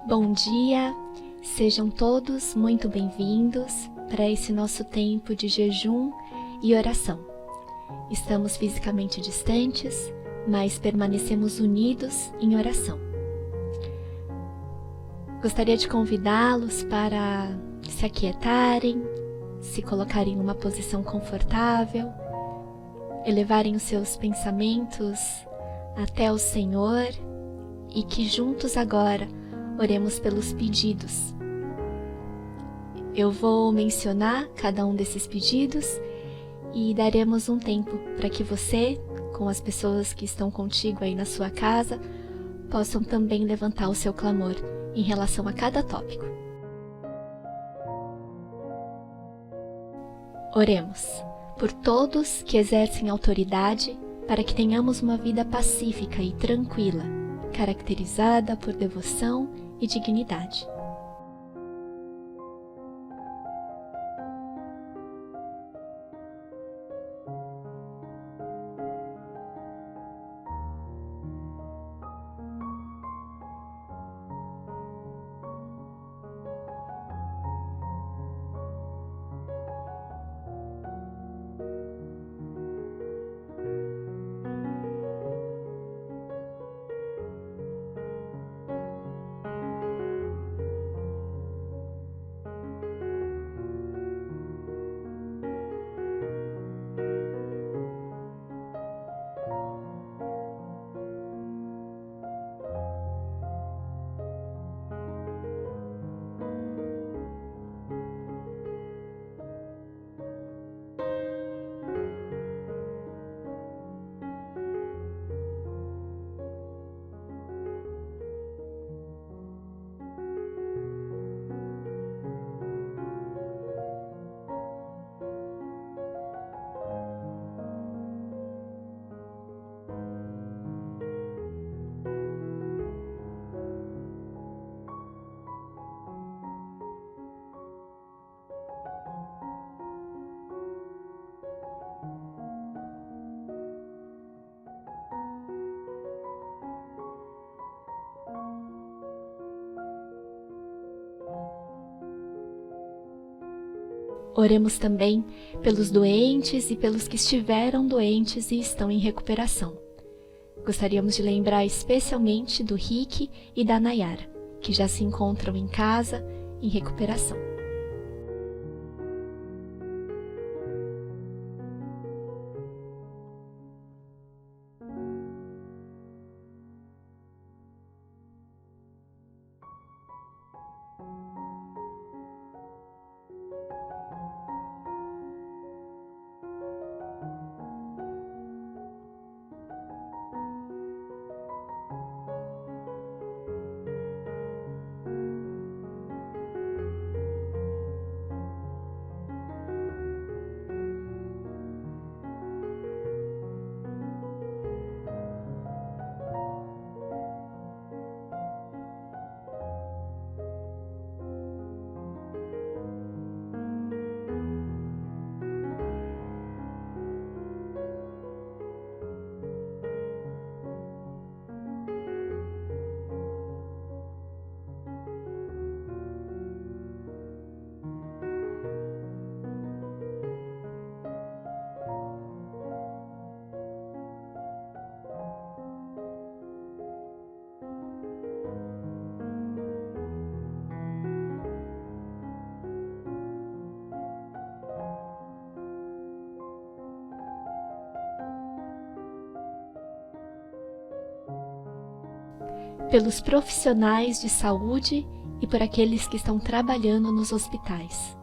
Bom dia, sejam todos muito bem-vindos para esse nosso tempo de jejum e oração. Estamos fisicamente distantes, mas permanecemos unidos em oração. Gostaria de convidá-los para se aquietarem, se colocarem numa posição confortável, elevarem os seus pensamentos até o Senhor e que juntos agora oremos pelos pedidos. Eu vou mencionar cada um desses pedidos e daremos um tempo para que você, com as pessoas que estão contigo aí na sua casa, possam também levantar o seu clamor em relação a cada tópico. Oremos por todos que exercem autoridade para que tenhamos uma vida pacífica e tranquila, caracterizada por devoção e dignidade. Oremos também pelos doentes e pelos que estiveram doentes e estão em recuperação. Gostaríamos de lembrar especialmente do Rick e da Nayara, que já se encontram em casa em recuperação. Pelos profissionais de saúde e por aqueles que estão trabalhando nos hospitais.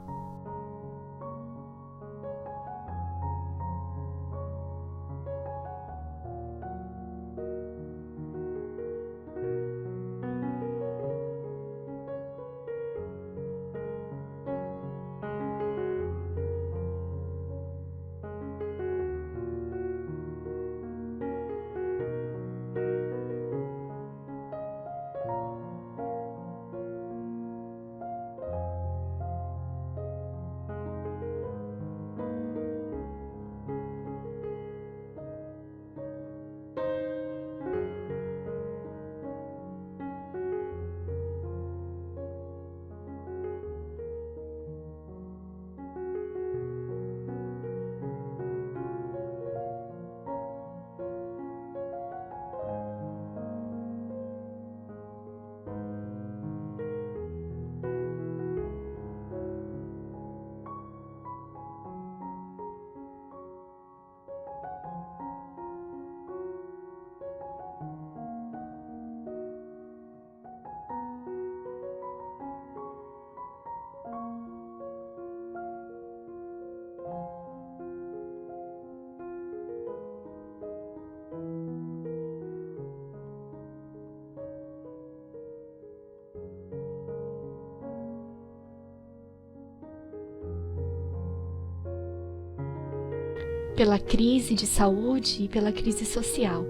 pela crise de saúde e pela crise social.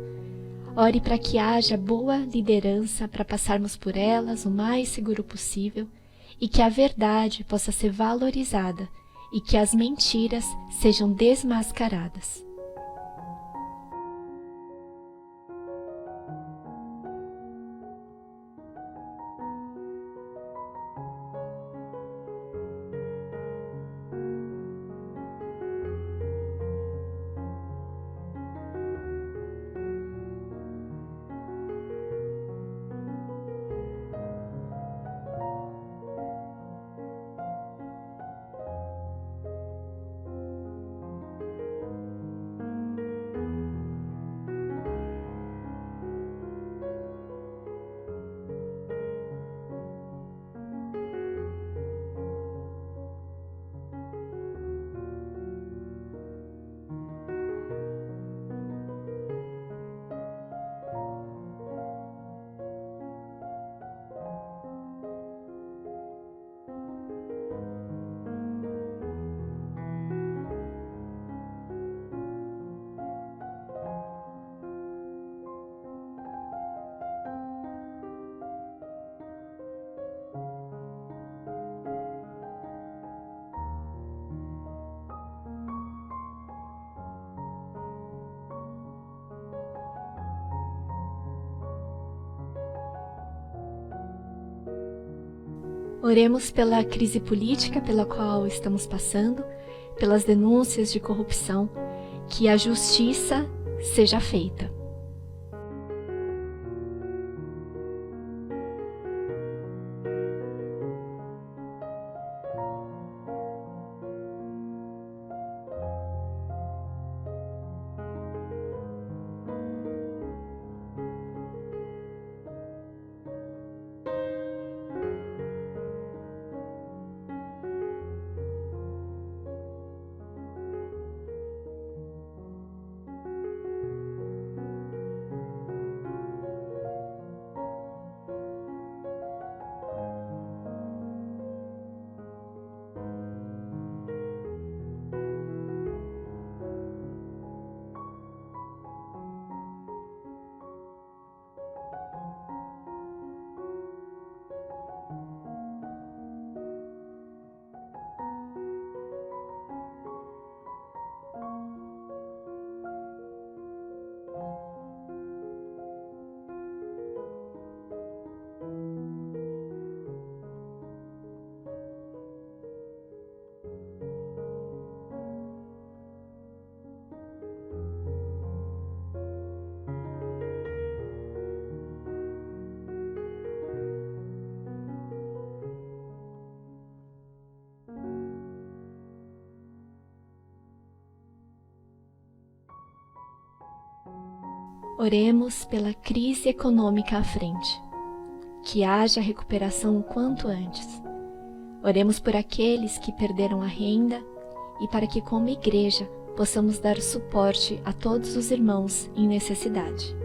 Ore para que haja boa liderança para passarmos por elas o mais seguro possível e que a verdade possa ser valorizada e que as mentiras sejam desmascaradas. Oremos pela crise política pela qual estamos passando, pelas denúncias de corrupção, que a justiça seja feita. Oremos pela crise econômica à frente, que haja recuperação o quanto antes. Oremos por aqueles que perderam a renda e para que, como igreja, possamos dar suporte a todos os irmãos em necessidade.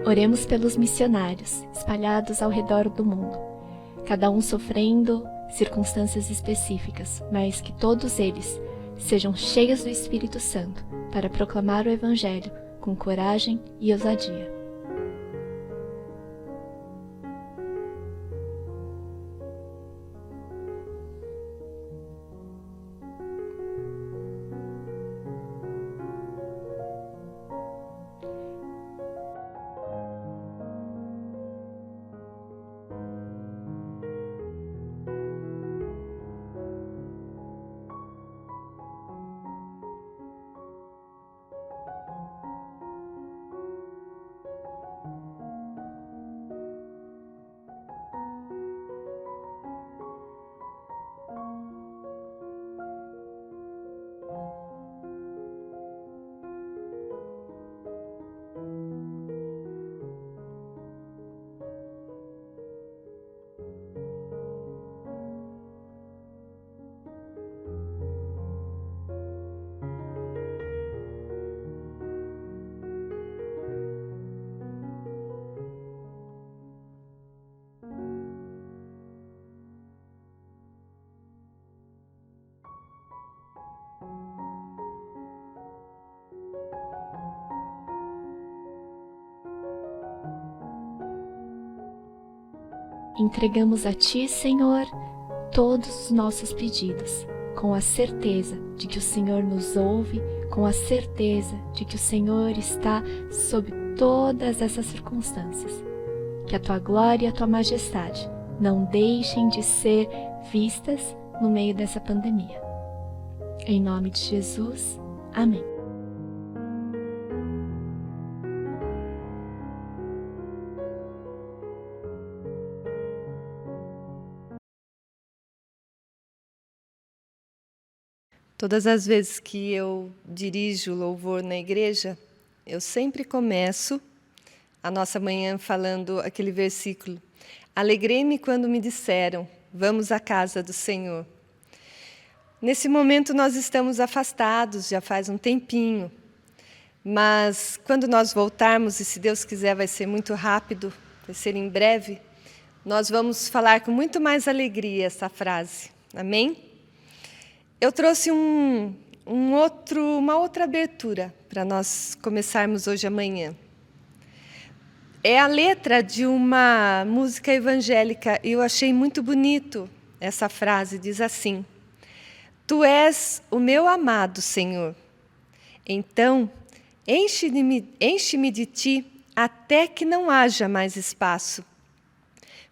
Oremos pelos missionários espalhados ao redor do mundo, cada um sofrendo circunstâncias específicas, mas que todos eles sejam cheios do Espírito Santo para proclamar o Evangelho com coragem e ousadia. Entregamos a Ti, Senhor, todos os nossos pedidos, com a certeza de que o Senhor nos ouve, com a certeza de que o Senhor está sob todas essas circunstâncias. Que a Tua glória e a Tua majestade não deixem de ser vistas no meio dessa pandemia. Em nome de Jesus, amém. Todas as vezes que eu dirijo louvor na igreja, eu sempre começo a nossa manhã falando aquele versículo: alegrei-me quando me disseram, vamos à casa do Senhor. Nesse momento nós estamos afastados, já faz um tempinho, mas quando nós voltarmos, e se Deus quiser vai ser muito rápido, vai ser em breve, nós vamos falar com muito mais alegria essa frase, amém? Eu trouxe uma outra abertura para nós começarmos hoje amanhã. É a letra de uma música evangélica e eu achei muito bonito essa frase, diz assim: Tu és o meu amado, Senhor. Então, enche-me de Ti até que não haja mais espaço.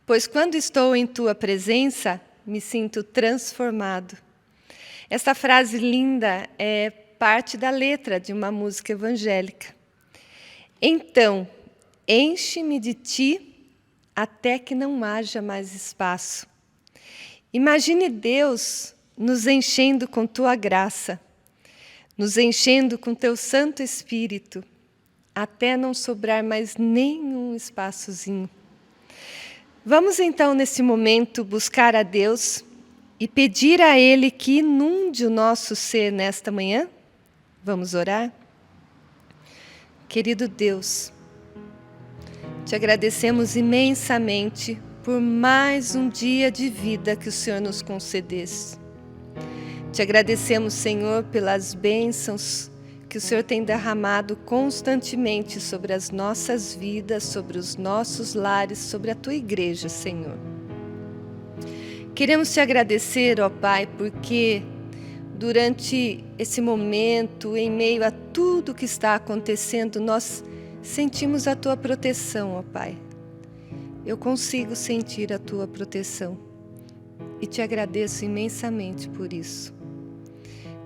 Pois quando estou em Tua presença, me sinto transformado. Essa frase linda é parte da letra de uma música evangélica. Então, enche-me de Ti até que não haja mais espaço. Imagine Deus nos enchendo com Tua graça, nos enchendo com Teu Santo Espírito, até não sobrar mais nenhum espaçozinho. Vamos então, nesse momento, buscar a Deus e pedir a Ele que inunde o nosso ser nesta manhã? Vamos orar? Querido Deus, Te agradecemos imensamente por mais um dia de vida que o Senhor nos concedesse. Te agradecemos, Senhor, pelas bênçãos que o Senhor tem derramado constantemente sobre as nossas vidas, sobre os nossos lares, sobre a Tua igreja, Senhor. Queremos Te agradecer, ó Pai, porque durante esse momento, em meio a tudo que está acontecendo, nós sentimos a Tua proteção, ó Pai. Eu consigo sentir a Tua proteção e Te agradeço imensamente por isso.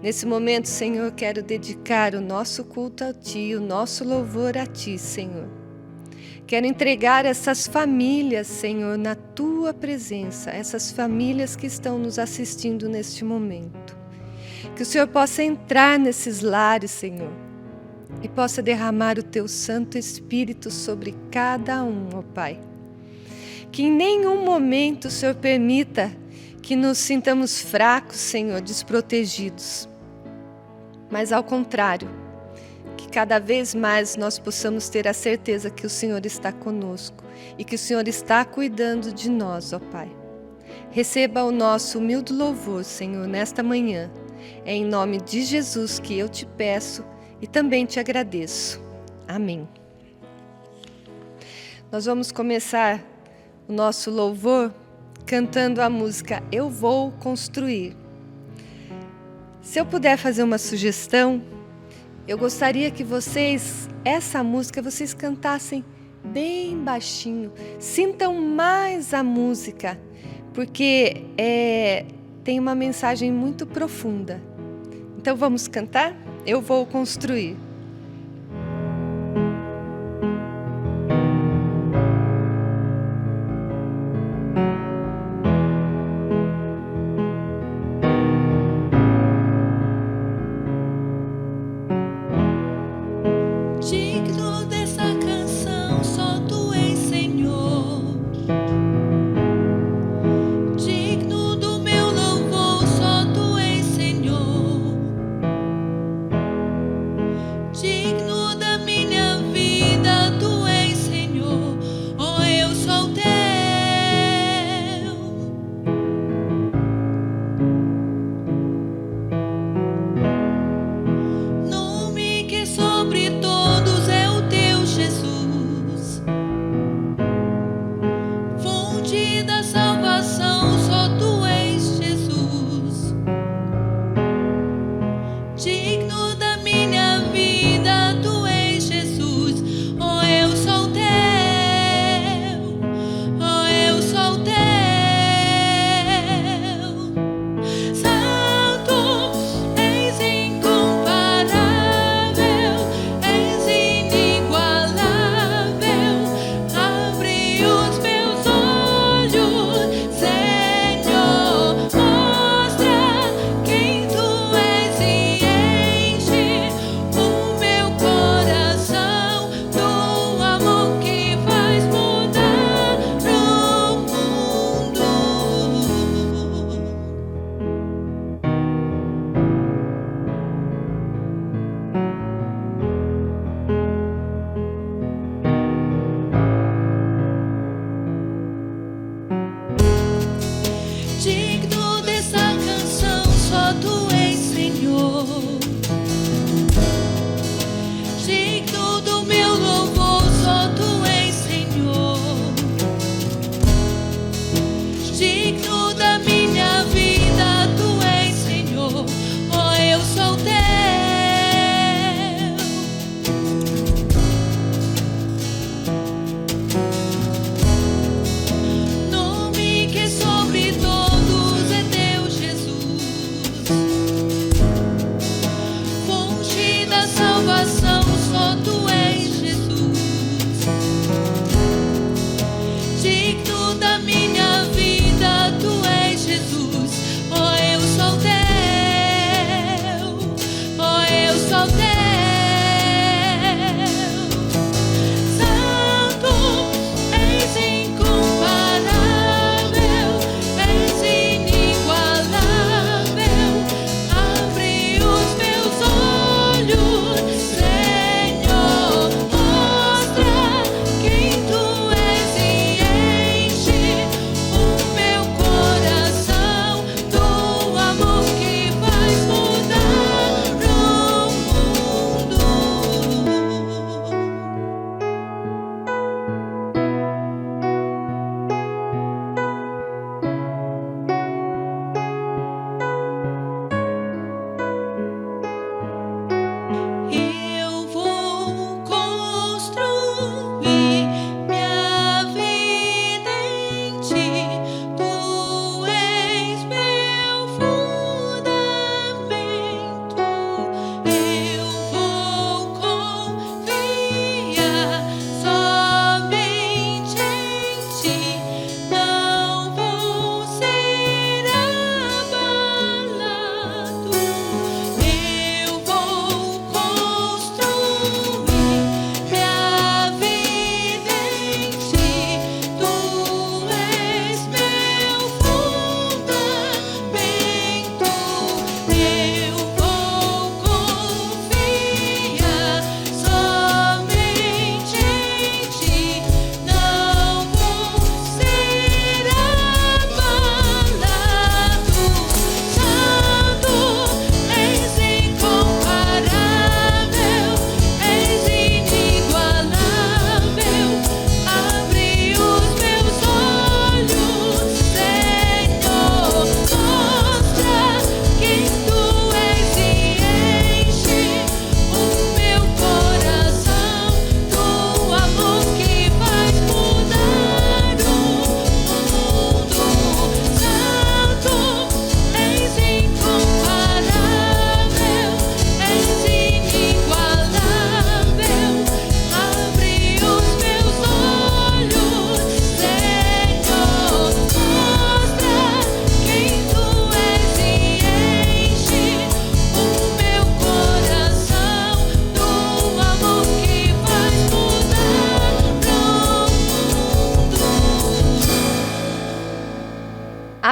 Nesse momento, Senhor, quero dedicar o nosso culto a Ti, o nosso louvor a Ti, Senhor. Quero entregar essas famílias, Senhor, na Tua presença, essas famílias que estão nos assistindo neste momento. Que o Senhor possa entrar nesses lares, Senhor, e possa derramar o Teu Santo Espírito sobre cada um, ó Pai. Que em nenhum momento o Senhor permita que nos sintamos fracos, Senhor, desprotegidos. Mas ao contrário, que cada vez mais nós possamos ter a certeza que o Senhor está conosco e que o Senhor está cuidando de nós, ó Pai. Receba o nosso humilde louvor, Senhor, nesta manhã. É em nome de Jesus que eu te peço e também te agradeço. Amém. Nós vamos começar o nosso louvor cantando a música Eu Vou Construir. Se eu puder fazer uma sugestão, eu gostaria que essa música, vocês cantassem bem baixinho. Sintam mais a música, porque tem uma mensagem muito profunda. Então vamos cantar? Eu vou construir. Digno dessa canção, só tu és, Senhor. Digno do meu louvor, só tu és, Senhor.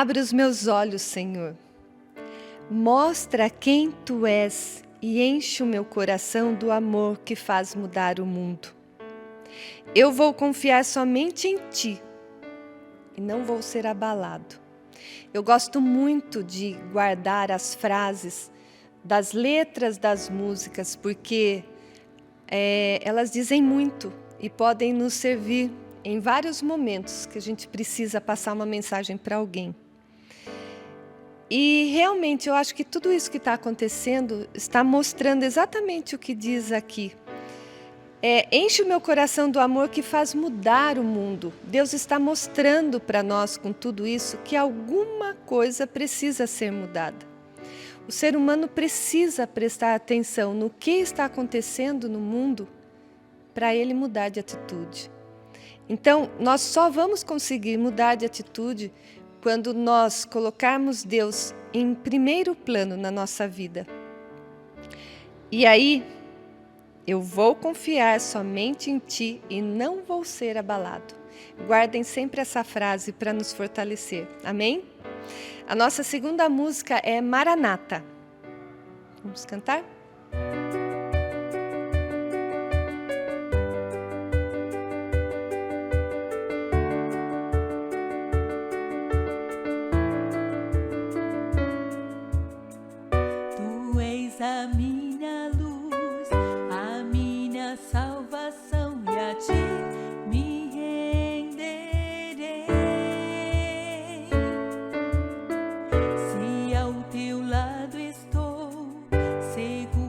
Abre os meus olhos, Senhor. Mostra quem Tu és e enche o meu coração do amor que faz mudar o mundo. Eu vou confiar somente em Ti e não vou ser abalado. Eu gosto muito de guardar as frases das letras das músicas, porque elas dizem muito e podem nos servir em vários momentos que a gente precisa passar uma mensagem para alguém. E realmente eu acho que tudo isso que está acontecendo está mostrando exatamente o que diz aqui. Enche o meu coração do amor que faz mudar o mundo. Deus está mostrando para nós com tudo isso que alguma coisa precisa ser mudada. O ser humano precisa prestar atenção no que está acontecendo no mundo para ele mudar de atitude. Então, nós só vamos conseguir mudar de atitude quando nós colocarmos Deus em primeiro plano na nossa vida. E aí, eu vou confiar somente em Ti e não vou ser abalado. Guardem sempre essa frase para nos fortalecer. Amém? A nossa segunda música é Maranata. Vamos cantar? Tu és a minha luz, a minha salvação, e a Ti me renderei. Se ao Teu lado estou, seguro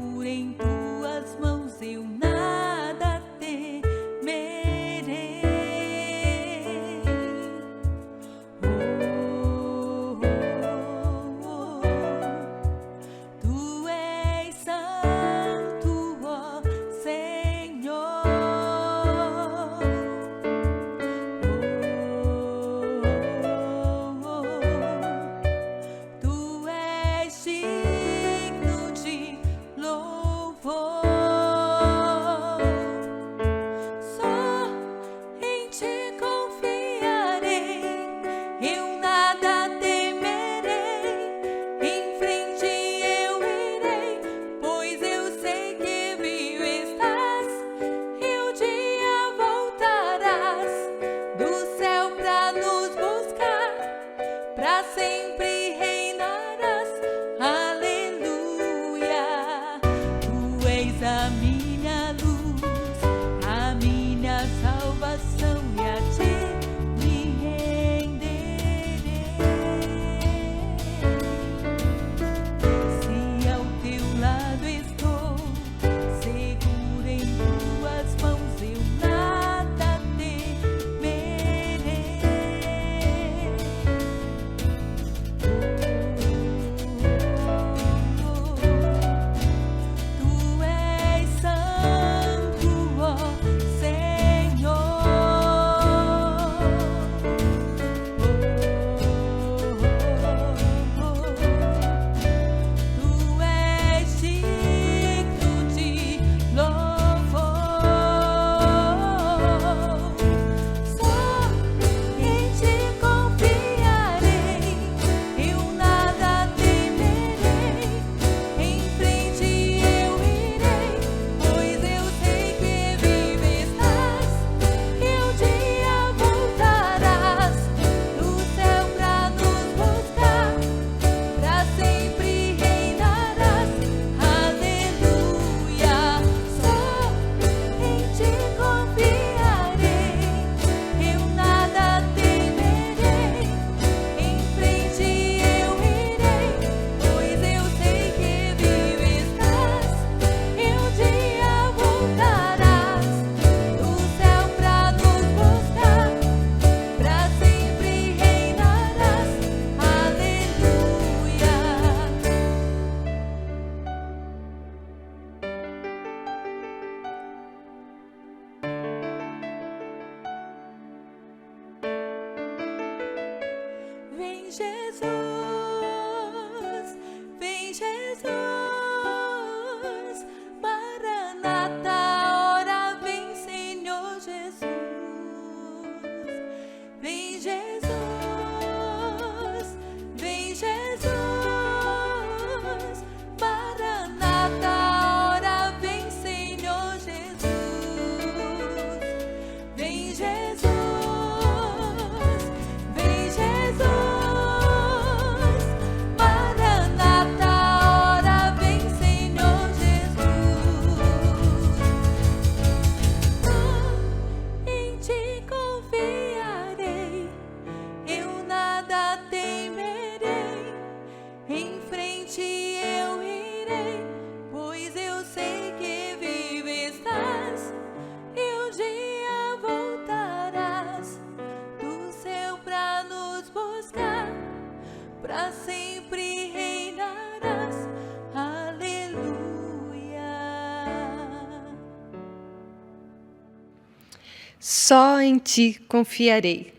só em ti confiarei.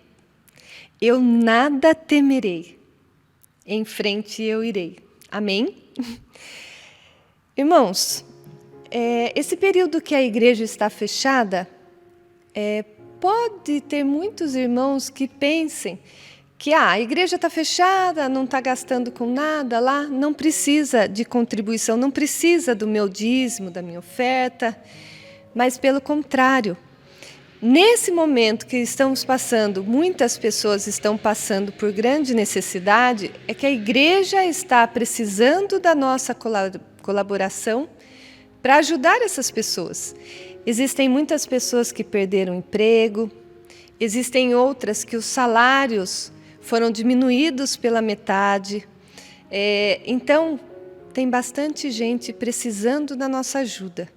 Eu nada temerei, em frente eu irei. Amém? Irmãos, esse período que a igreja está fechada, pode ter muitos irmãos que pensem que a igreja está fechada, não está gastando com nada lá, não precisa de contribuição, não precisa do meu dízimo, da minha oferta, mas pelo contrário, nesse momento que estamos passando, muitas pessoas estão passando por grande necessidade, é que a igreja está precisando da nossa colaboração para ajudar essas pessoas. Existem muitas pessoas que perderam emprego, existem outras que os salários foram diminuídos pela metade. Então, tem bastante gente precisando da nossa ajuda.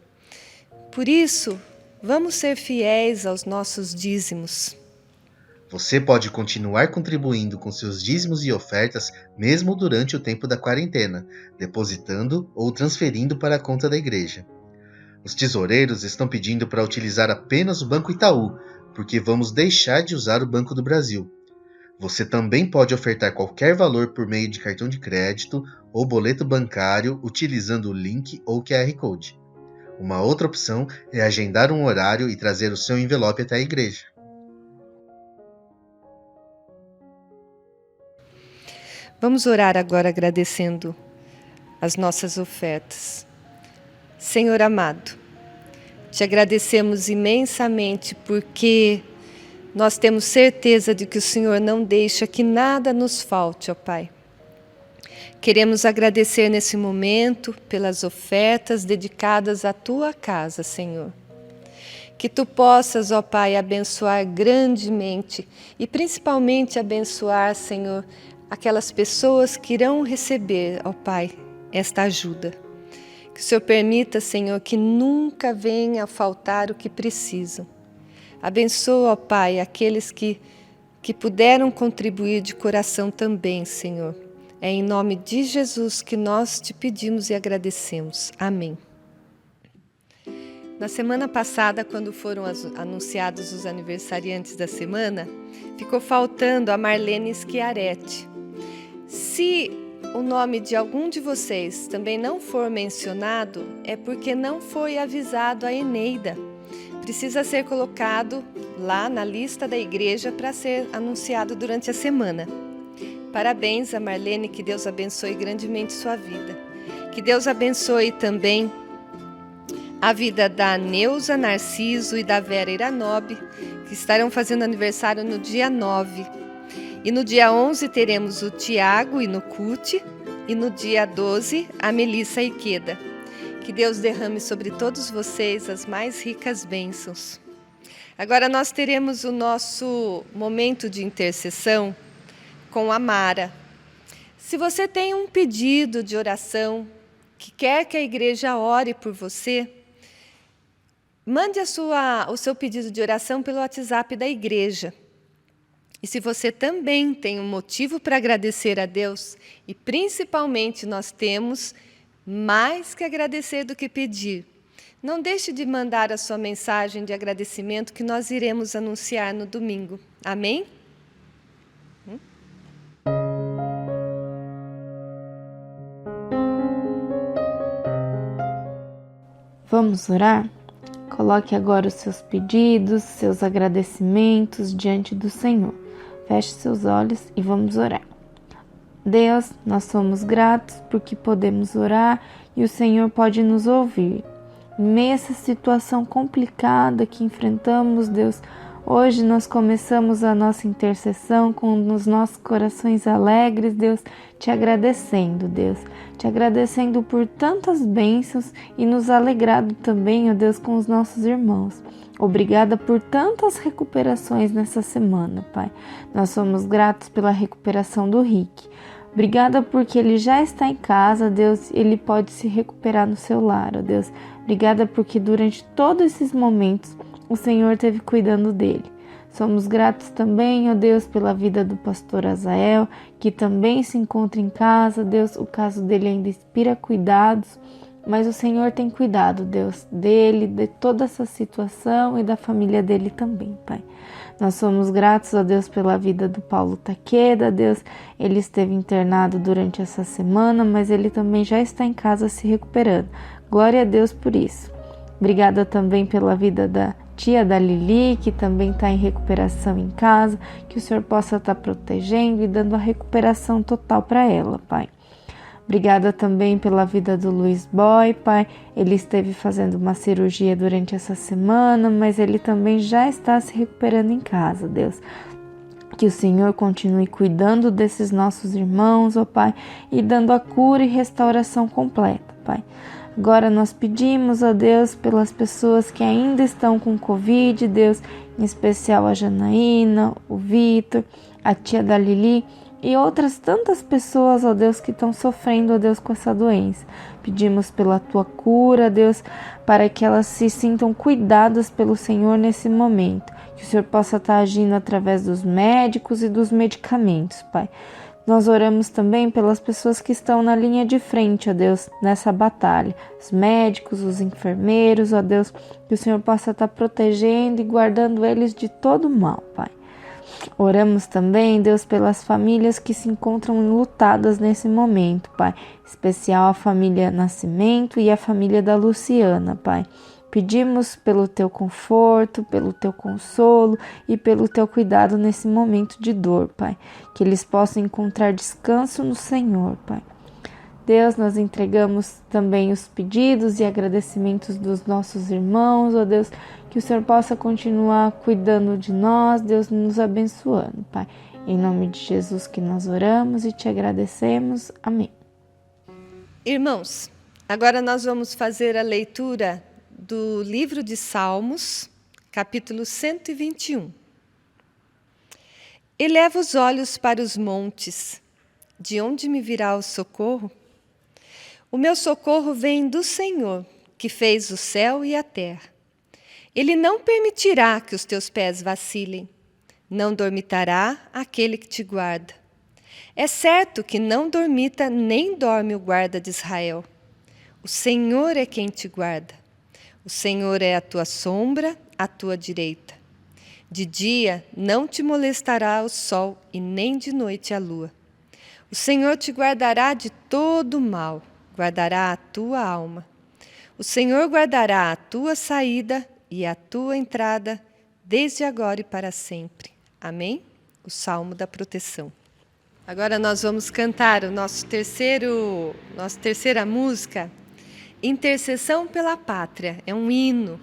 Por isso, vamos ser fiéis aos nossos dízimos. Você pode continuar contribuindo com seus dízimos e ofertas mesmo durante o tempo da quarentena, depositando ou transferindo para a conta da igreja. Os tesoureiros estão pedindo para utilizar apenas o Banco Itaú, porque vamos deixar de usar o Banco do Brasil. Você também pode ofertar qualquer valor por meio de cartão de crédito ou boleto bancário utilizando o link ou QR Code. Uma outra opção é agendar um horário e trazer o seu envelope até a igreja. Vamos orar agora agradecendo as nossas ofertas. Senhor amado, te agradecemos imensamente porque nós temos certeza de que o Senhor não deixa que nada nos falte, ó Pai. Queremos agradecer nesse momento pelas ofertas dedicadas à Tua casa, Senhor. Que Tu possas, ó Pai, abençoar grandemente e principalmente abençoar, Senhor, aquelas pessoas que irão receber, ó Pai, esta ajuda. Que o Senhor permita, Senhor, que nunca venha a faltar o que precisam. Abençoa, ó Pai, aqueles que puderam contribuir de coração também, Senhor. É em nome de Jesus que nós te pedimos e agradecemos. Amém. Na semana passada, quando foram anunciados os aniversariantes da semana, ficou faltando a Marlene Schiaretti. Se o nome de algum de vocês também não for mencionado, é porque não foi avisado a Eneida. Precisa ser colocado lá na lista da igreja para ser anunciado durante a semana. Parabéns a Marlene, que Deus abençoe grandemente sua vida. Que Deus abençoe também a vida da Neuza Narciso e da Vera Iranobi, que estarão fazendo aniversário no dia 9. E no dia 11 teremos o Tiago Inucuti e no dia 12 a Melissa Iqueda. Que Deus derrame sobre todos vocês as mais ricas bênçãos. Agora nós teremos o nosso momento de intercessão com a Mara. Se você tem um pedido de oração, que quer que a igreja ore por você, mande o seu pedido de oração pelo WhatsApp da igreja. E se você também tem um motivo para agradecer a Deus, e principalmente nós temos mais que agradecer do que pedir, não deixe de mandar a sua mensagem de agradecimento que nós iremos anunciar no domingo. Amém? Vamos orar? Coloque agora os seus pedidos, seus agradecimentos diante do Senhor. Feche seus olhos e vamos orar. Deus, nós somos gratos porque podemos orar e o Senhor pode nos ouvir. Em meio a essa situação complicada que enfrentamos, Deus, hoje nós começamos a nossa intercessão com os nossos corações alegres, Deus, te agradecendo, Deus. Te agradecendo por tantas bênçãos e nos alegrado também, ó Deus, com os nossos irmãos. Obrigada por tantas recuperações nessa semana, Pai. Nós somos gratos pela recuperação do Rick. Obrigada porque ele já está em casa, Deus, ele pode se recuperar no seu lar, ó Deus. Obrigada porque durante todos esses momentos o Senhor esteve cuidando dele. Somos gratos também, ó Deus, pela vida do pastor Azael, que também se encontra em casa, Deus, o caso dele ainda inspira cuidados. mas o Senhor tem cuidado, Deus, dele, de toda essa situação e da família dele também, Pai. Nós somos gratos a Deus pela vida do Paulo Taqueda, Deus, ele esteve internado durante essa semana, mas ele também já está em casa se recuperando. Glória a Deus por isso. Obrigada também pela vida da tia da Lili, que também está em recuperação em casa, que o Senhor possa estar protegendo e dando a recuperação total para ela, Pai. Obrigada também pela vida do Luiz Boy, Pai. Ele esteve fazendo uma cirurgia durante essa semana, mas ele também já está se recuperando em casa, Deus. Que o Senhor continue cuidando desses nossos irmãos, ó Pai, e dando a cura e restauração completa, Pai. Agora nós pedimos a Deus pelas pessoas que ainda estão com Covid, Deus, em especial a Janaína, o Vitor, a tia da Lili, e outras tantas pessoas, ó Deus, que estão sofrendo, ó Deus, com essa doença. Pedimos pela Tua cura, Deus, para que elas se sintam cuidadas pelo Senhor nesse momento. Que o Senhor possa estar agindo através dos médicos e dos medicamentos, Pai. Nós oramos também pelas pessoas que estão na linha de frente, ó Deus, nessa batalha. Os médicos, os enfermeiros, ó Deus, que o Senhor possa estar protegendo e guardando eles de todo mal, Pai. Oramos também, Deus, pelas famílias que se encontram enlutadas nesse momento, Pai. Em especial a família Nascimento e a família da Luciana, Pai. Pedimos pelo Teu conforto, pelo Teu consolo e pelo Teu cuidado nesse momento de dor, Pai. Que eles possam encontrar descanso no Senhor, Pai. Deus, nós entregamos também os pedidos e agradecimentos dos nossos irmãos, ó Deus, que o Senhor possa continuar cuidando de nós, Deus, nos abençoando, Pai. Em nome de Jesus que nós oramos e Te agradecemos. Amém. Irmãos, agora nós vamos fazer a leitura do livro de Salmos, capítulo 121. Eleva os olhos para os montes, de onde me virá o socorro? O meu socorro vem do Senhor, que fez o céu e a terra. Ele não permitirá que os teus pés vacilem, não dormitará aquele que te guarda. É certo que não dormita nem dorme o guarda de Israel. O Senhor é quem te guarda. O Senhor é a tua sombra, à tua direita. De dia não te molestará o sol e nem de noite a lua. O Senhor te guardará de todo mal, guardará a tua alma. O Senhor guardará a tua saída e a tua entrada, desde agora e para sempre. Amém? O Salmo da Proteção. Agora nós vamos cantar o nossa terceira música, Intercessão pela Pátria. É um hino.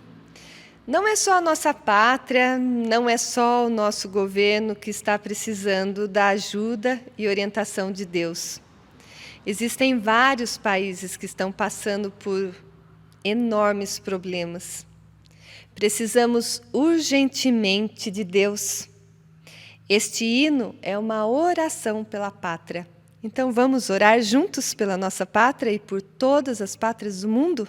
Não é só a nossa pátria, não é só o nosso governo que está precisando da ajuda e orientação de Deus. Existem vários países que estão passando por enormes problemas. Precisamos urgentemente de Deus. Este hino é uma oração pela pátria. Então vamos orar juntos pela nossa pátria e por todas as pátrias do mundo?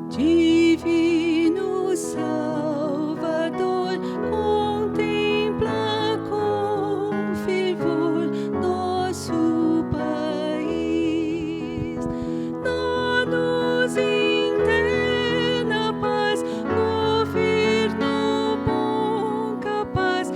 Divino Salvador, contempla com fervor nosso país. Dá-nos interna paz, governo bom, capaz,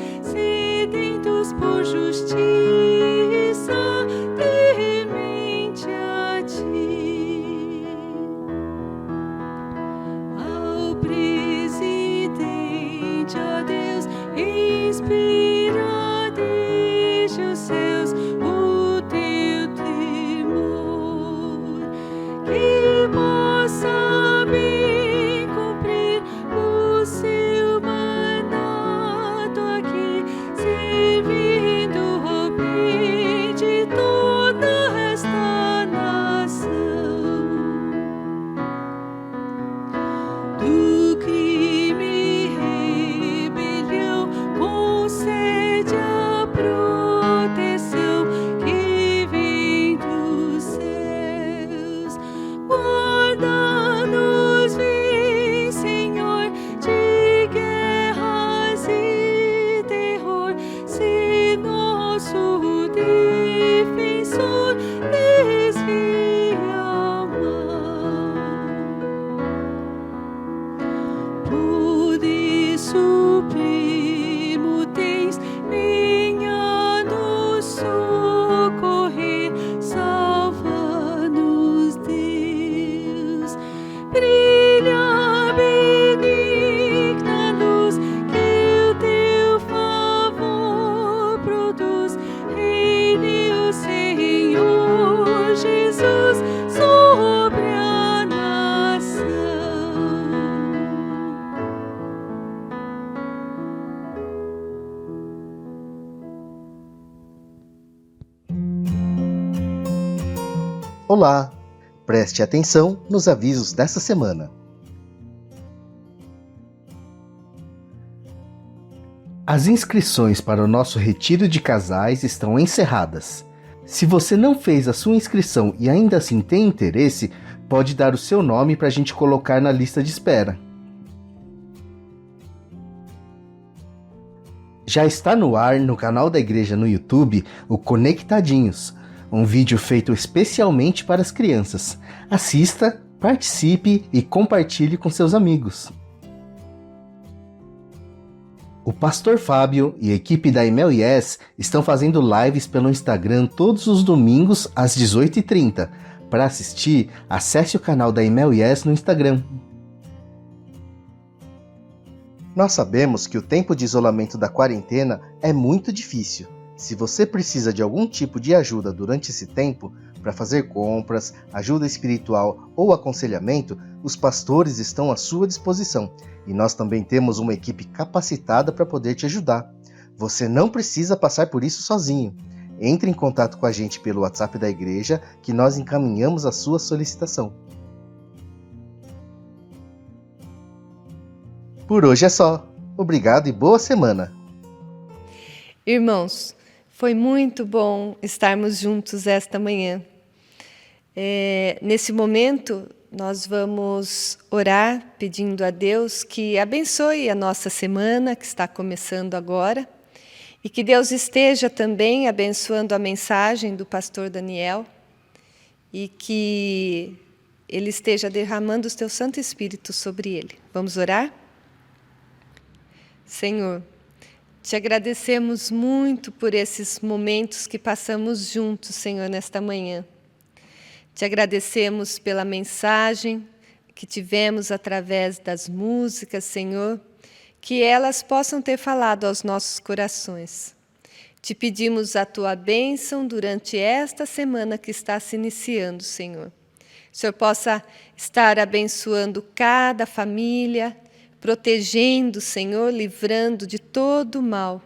de supremo tens, venha nos socorrer, salva-nos, Deus. Brilha, benigna luz, que o teu favor produz. Reine o Senhor Jesus sobre a nação. Olá! Preste atenção nos avisos dessa semana. As inscrições para o nosso retiro de casais estão encerradas. Se você não fez a sua inscrição e ainda assim tem interesse, pode dar o seu nome para a gente colocar na lista de espera. Já está no ar no canal da igreja no YouTube o Conectadinhos, um vídeo feito especialmente para as crianças. Assista, participe e compartilhe com seus amigos. O pastor Fábio e a equipe da Email Yes estão fazendo lives pelo Instagram todos os domingos às 18h30. Para assistir, acesse o canal da Email Yes no Instagram. Nós sabemos que o tempo de isolamento da quarentena é muito difícil. Se você precisa de algum tipo de ajuda durante esse tempo, para fazer compras, ajuda espiritual ou aconselhamento, os pastores estão à sua disposição. E nós também temos uma equipe capacitada para poder te ajudar. Você não precisa passar por isso sozinho. Entre em contato com a gente pelo WhatsApp da igreja, que nós encaminhamos a sua solicitação. Por hoje é só. Obrigado e boa semana! Irmãos, foi muito bom estarmos juntos esta manhã. Nesse momento, nós vamos orar pedindo a Deus que abençoe a nossa semana, que está começando agora, e que Deus esteja também abençoando a mensagem do pastor Daniel, e que Ele esteja derramando o Teu Santo Espírito sobre ele. Vamos orar? Senhor, te agradecemos muito por esses momentos que passamos juntos, Senhor, nesta manhã. Te agradecemos pela mensagem que tivemos através das músicas, Senhor, que elas possam ter falado aos nossos corações. Te pedimos a Tua bênção durante esta semana que está se iniciando, Senhor. O Senhor possa estar abençoando cada família, protegendo, Senhor, livrando de todo o mal.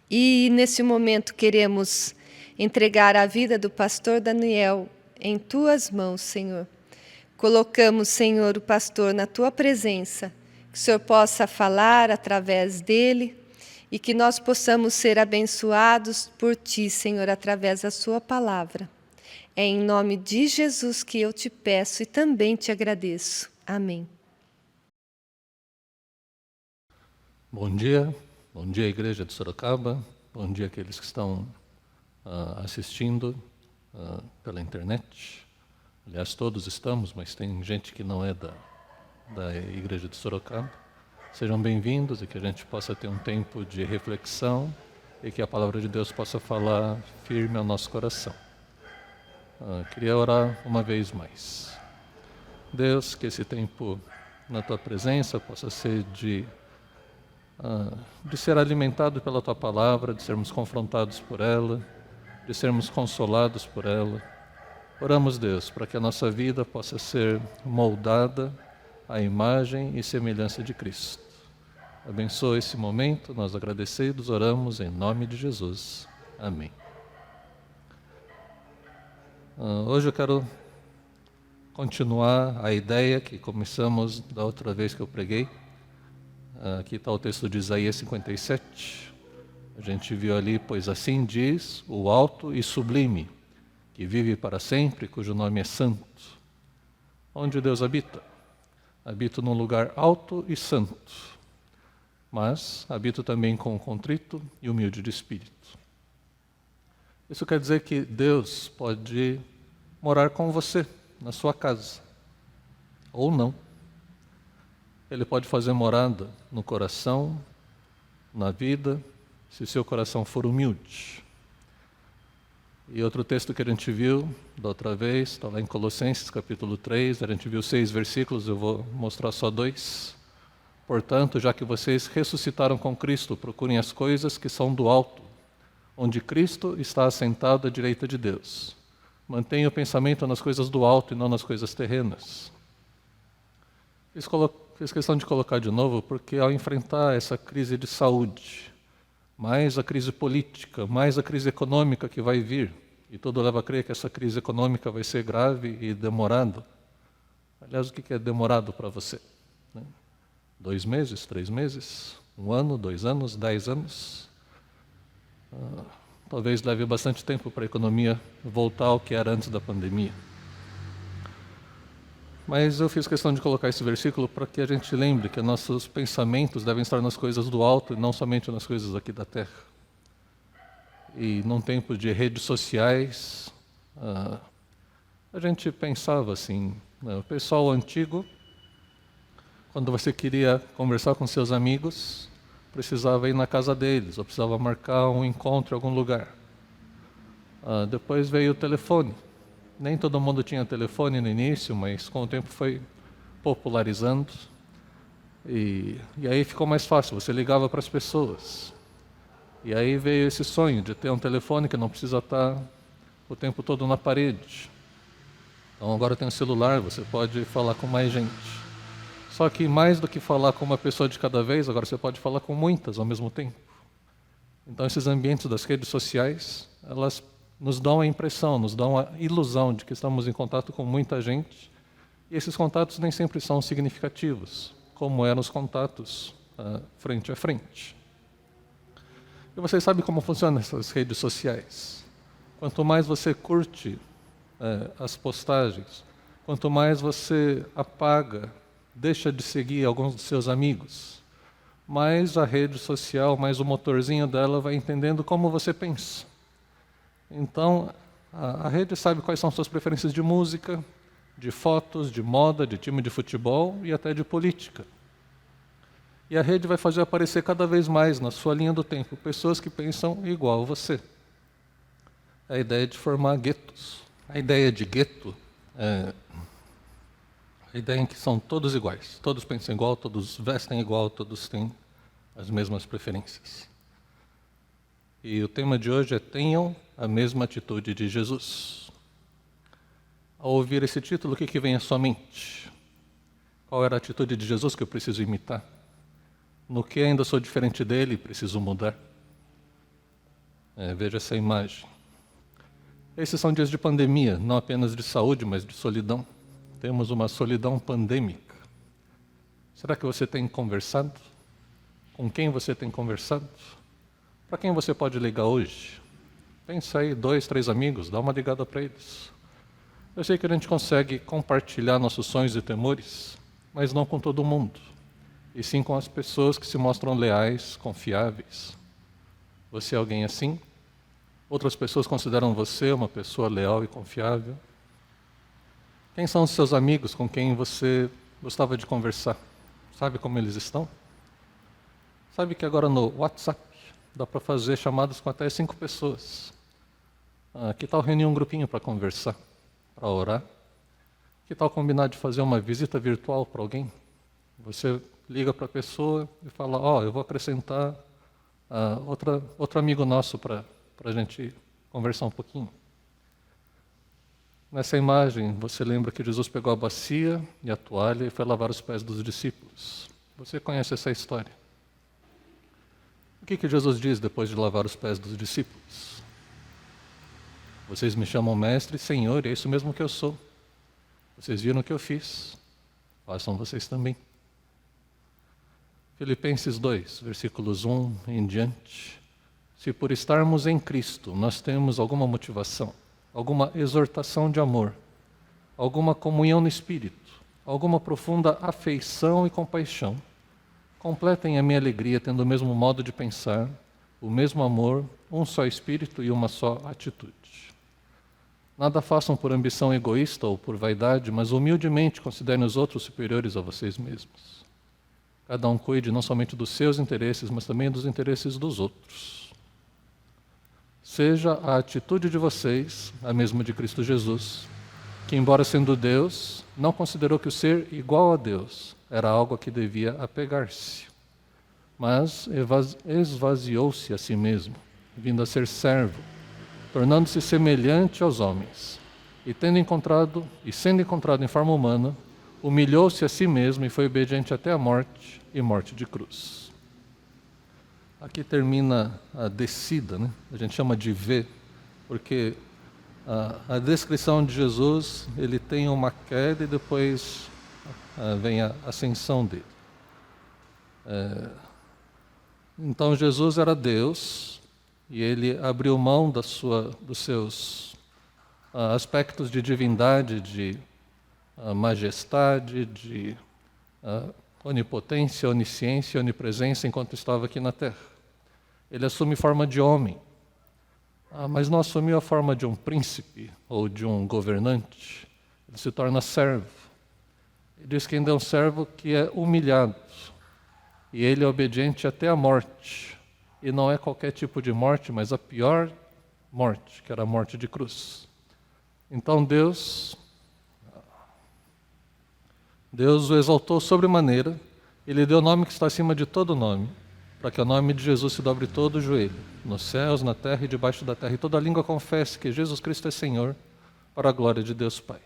E nesse momento queremos entregar a vida do pastor Daniel em Tuas mãos, Senhor. Colocamos, Senhor, o pastor na Tua presença, que o Senhor possa falar através dele e que nós possamos ser abençoados por Ti, Senhor, através da Sua palavra. É em nome de Jesus que eu te peço e também te agradeço. Amém. Bom dia Igreja de Sorocaba, bom dia aqueles que estão assistindo pela internet. Aliás, todos estamos, mas tem gente que não é da Igreja de Sorocaba. Sejam bem-vindos e que a gente possa ter um tempo de reflexão e que a palavra de Deus possa falar firme ao nosso coração. Queria orar uma vez mais. Deus, que esse tempo na Tua presença possa ser de ser alimentado pela Tua palavra, de sermos confrontados por ela, de sermos consolados por ela. Oramos, Deus, para que a nossa vida possa ser moldada à imagem e semelhança de Cristo. Abençoa esse momento, nós agradecidos, oramos em nome de Jesus. Amém. Hoje eu quero continuar a ideia que começamos da outra vez que eu preguei. Aqui está o texto de Isaías 57. A gente viu ali, pois assim diz o alto e sublime, que vive para sempre, cujo nome é santo. Onde Deus habita? Habito num lugar alto e santo, mas habito também com o contrito e humilde de espírito. Isso quer dizer que Deus pode morar com você, na sua casa, ou não. Ele pode fazer morada no coração, na vida, se seu coração for humilde. E outro texto que a gente viu da outra vez, está lá em Colossenses capítulo 3, a gente viu 6 versículos, eu vou mostrar só 2. Portanto, já que vocês ressuscitaram com Cristo, procurem as coisas que são do alto, onde Cristo está assentado à direita de Deus. Mantenha o pensamento nas coisas do alto e não nas coisas terrenas. Fiz questão de colocar de novo, porque ao enfrentar essa crise de saúde, mais a crise política, mais a crise econômica que vai vir, e tudo leva a crer que essa crise econômica vai ser grave e demorada. Aliás, o que é demorado para você? 2 meses, 3 meses, 1 ano, 2 anos, 10 anos? Talvez leve bastante tempo para a economia voltar ao que era antes da pandemia. Mas eu fiz questão de colocar esse versículo para que a gente lembre que nossos pensamentos devem estar nas coisas do alto e não somente nas coisas aqui da terra. E num tempo de redes sociais, a gente pensava assim, o pessoal antigo, quando você queria conversar com seus amigos, precisava ir na casa deles, ou precisava marcar um encontro em algum lugar. Depois veio o telefone. Nem todo mundo tinha telefone no início, mas com o tempo foi popularizando. E aí ficou mais fácil, você ligava para as pessoas. E aí veio esse sonho de ter um telefone que não precisa estar o tempo todo na parede. Então agora tem um celular, você pode falar com mais gente. Só que mais do que falar com uma pessoa de cada vez, agora você pode falar com muitas ao mesmo tempo. Então esses ambientes das redes sociais, elas nos dão a impressão, nos dão a ilusão de que estamos em contato com muita gente, e esses contatos nem sempre são significativos, como eram os contatos frente a frente. E vocês sabem como funcionam essas redes sociais. Quanto mais você curte as postagens, quanto mais você apaga, deixa de seguir alguns dos seus amigos, mais a rede social, mais o motorzinho dela vai entendendo como você pensa. Então, a rede sabe quais são suas preferências de música, de fotos, de moda, de time de futebol e até de política. E a rede vai fazer aparecer cada vez mais na sua linha do tempo pessoas que pensam igual a você. A ideia de formar guetos. A ideia de gueto é a ideia em que são todos iguais. Todos pensam igual, todos vestem igual, todos têm as mesmas preferências. E o tema de hoje é: tenham a mesma atitude de Jesus. Ao ouvir esse título, o que vem à sua mente? Qual era a atitude de Jesus que eu preciso imitar? No que ainda sou diferente dele e preciso mudar? Veja essa imagem. Esses são dias de pandemia, não apenas de saúde, mas de solidão. Temos uma solidão pandêmica. Será que você tem conversado? Com quem você tem conversado? Para quem você pode ligar hoje? Pensa aí, 2, 3 amigos, dá uma ligada para eles. Eu sei que a gente consegue compartilhar nossos sonhos e temores, mas não com todo mundo, e sim com as pessoas que se mostram leais, confiáveis. Você é alguém assim? Outras pessoas consideram você uma pessoa leal e confiável? Quem são os seus amigos com quem você gostava de conversar? Sabe como eles estão? Sabe que agora no WhatsApp dá para fazer chamadas com até 5 pessoas. Que tal reunir um grupinho para conversar, para orar? Que tal combinar de fazer uma visita virtual para alguém? Você liga para a pessoa e fala: eu vou acrescentar outro amigo nosso para a gente conversar um pouquinho. Nessa imagem, você lembra que Jesus pegou a bacia e a toalha e foi lavar os pés dos discípulos. Você conhece essa história. O que Jesus diz depois de lavar os pés dos discípulos? Vocês me chamam mestre e senhor, e é isso mesmo que eu sou. Vocês viram o que eu fiz, façam vocês também. Filipenses 2, versículos 1 em diante. Se por estarmos em Cristo nós temos alguma motivação, alguma exortação de amor, alguma comunhão no Espírito, alguma profunda afeição e compaixão, completem a minha alegria tendo o mesmo modo de pensar, o mesmo amor, um só Espírito e uma só atitude. Nada façam por ambição egoísta ou por vaidade, mas humildemente considerem os outros superiores a vocês mesmos. cada um cuide não somente dos seus interesses, mas também dos interesses dos outros. Seja a atitude de vocês a mesma de Cristo Jesus, que, embora sendo Deus, não considerou que o ser igual a Deus era algo a que devia apegar-se, mas esvaziou-se a si mesmo, vindo a ser servo, tornando-se semelhante aos homens, e sendo encontrado em forma humana, humilhou-se a si mesmo e foi obediente até a morte e morte de cruz. Aqui termina a descida, né? A gente chama de V, porque a descrição de Jesus, ele tem uma queda e depois vem a ascensão dele. Então Jesus era Deus e ele abriu mão dos seus aspectos de divindade, de majestade, de onipotência, onisciência, onipresença enquanto estava aqui na terra. Ele assume forma de homem, mas não assumiu a forma de um príncipe ou de um governante. Ele se torna servo. Ele diz que ainda é um servo que é humilhado. E ele é obediente até a morte. E não é qualquer tipo de morte, mas a pior morte, que era a morte de cruz. Então Deus o exaltou sobremaneira, ele deu o nome que está acima de todo nome, para que o nome de Jesus se dobre todo o joelho, nos céus, na terra e debaixo da terra, e toda língua confesse que Jesus Cristo é Senhor, para a glória de Deus Pai.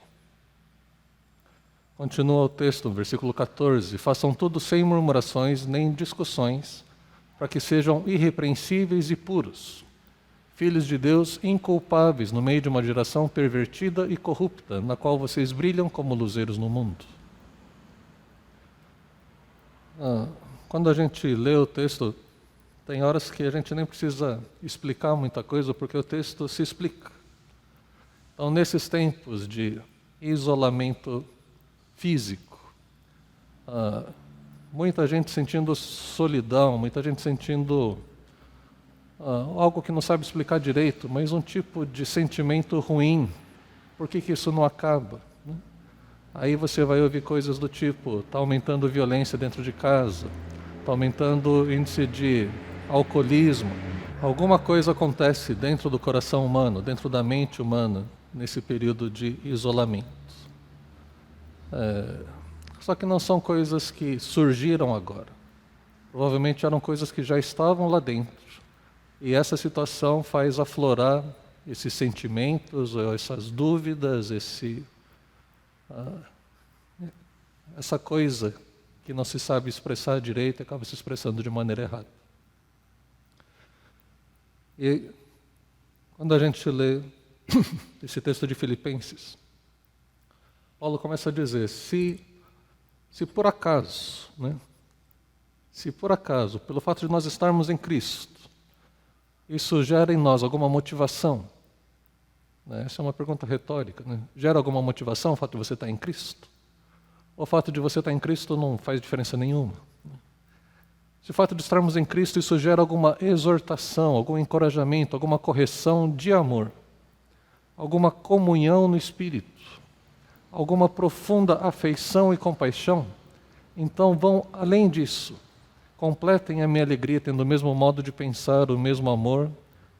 Continua o texto, no versículo 14, façam tudo sem murmurações nem discussões, para que sejam irrepreensíveis e puros, filhos de Deus inculpáveis no meio de uma geração pervertida e corrupta, na qual vocês brilham como luzeiros no mundo. Quando a gente lê o texto, tem horas que a gente nem precisa explicar muita coisa, porque o texto se explica. Então, nesses tempos de isolamento físico, muita gente sentindo solidão, muita gente sentindo algo que não sabe explicar direito, mas um tipo de sentimento ruim. Por que isso não acaba? Aí você vai ouvir coisas do tipo, está aumentando violência dentro de casa, está aumentando o índice de alcoolismo. Alguma coisa acontece dentro do coração humano, dentro da mente humana, nesse período de isolamento. Só que não são coisas que surgiram agora. Provavelmente eram coisas que já estavam lá dentro. E essa situação faz aflorar esses sentimentos, essas dúvidas, essa coisa que não se sabe expressar direito e acaba se expressando de maneira errada. E quando a gente lê esse texto de Filipenses, Paulo começa a dizer, se por acaso, pelo fato de nós estarmos em Cristo, isso gera em nós alguma motivação, essa é uma pergunta retórica, gera alguma motivação o fato de você estar em Cristo? Ou o fato de você estar em Cristo não faz diferença nenhuma? Se o fato de estarmos em Cristo, isso gera alguma exortação, algum encorajamento, alguma correção de amor, alguma comunhão no Espírito, alguma profunda afeição e compaixão, então vão além disso. Completem a minha alegria tendo o mesmo modo de pensar, o mesmo amor,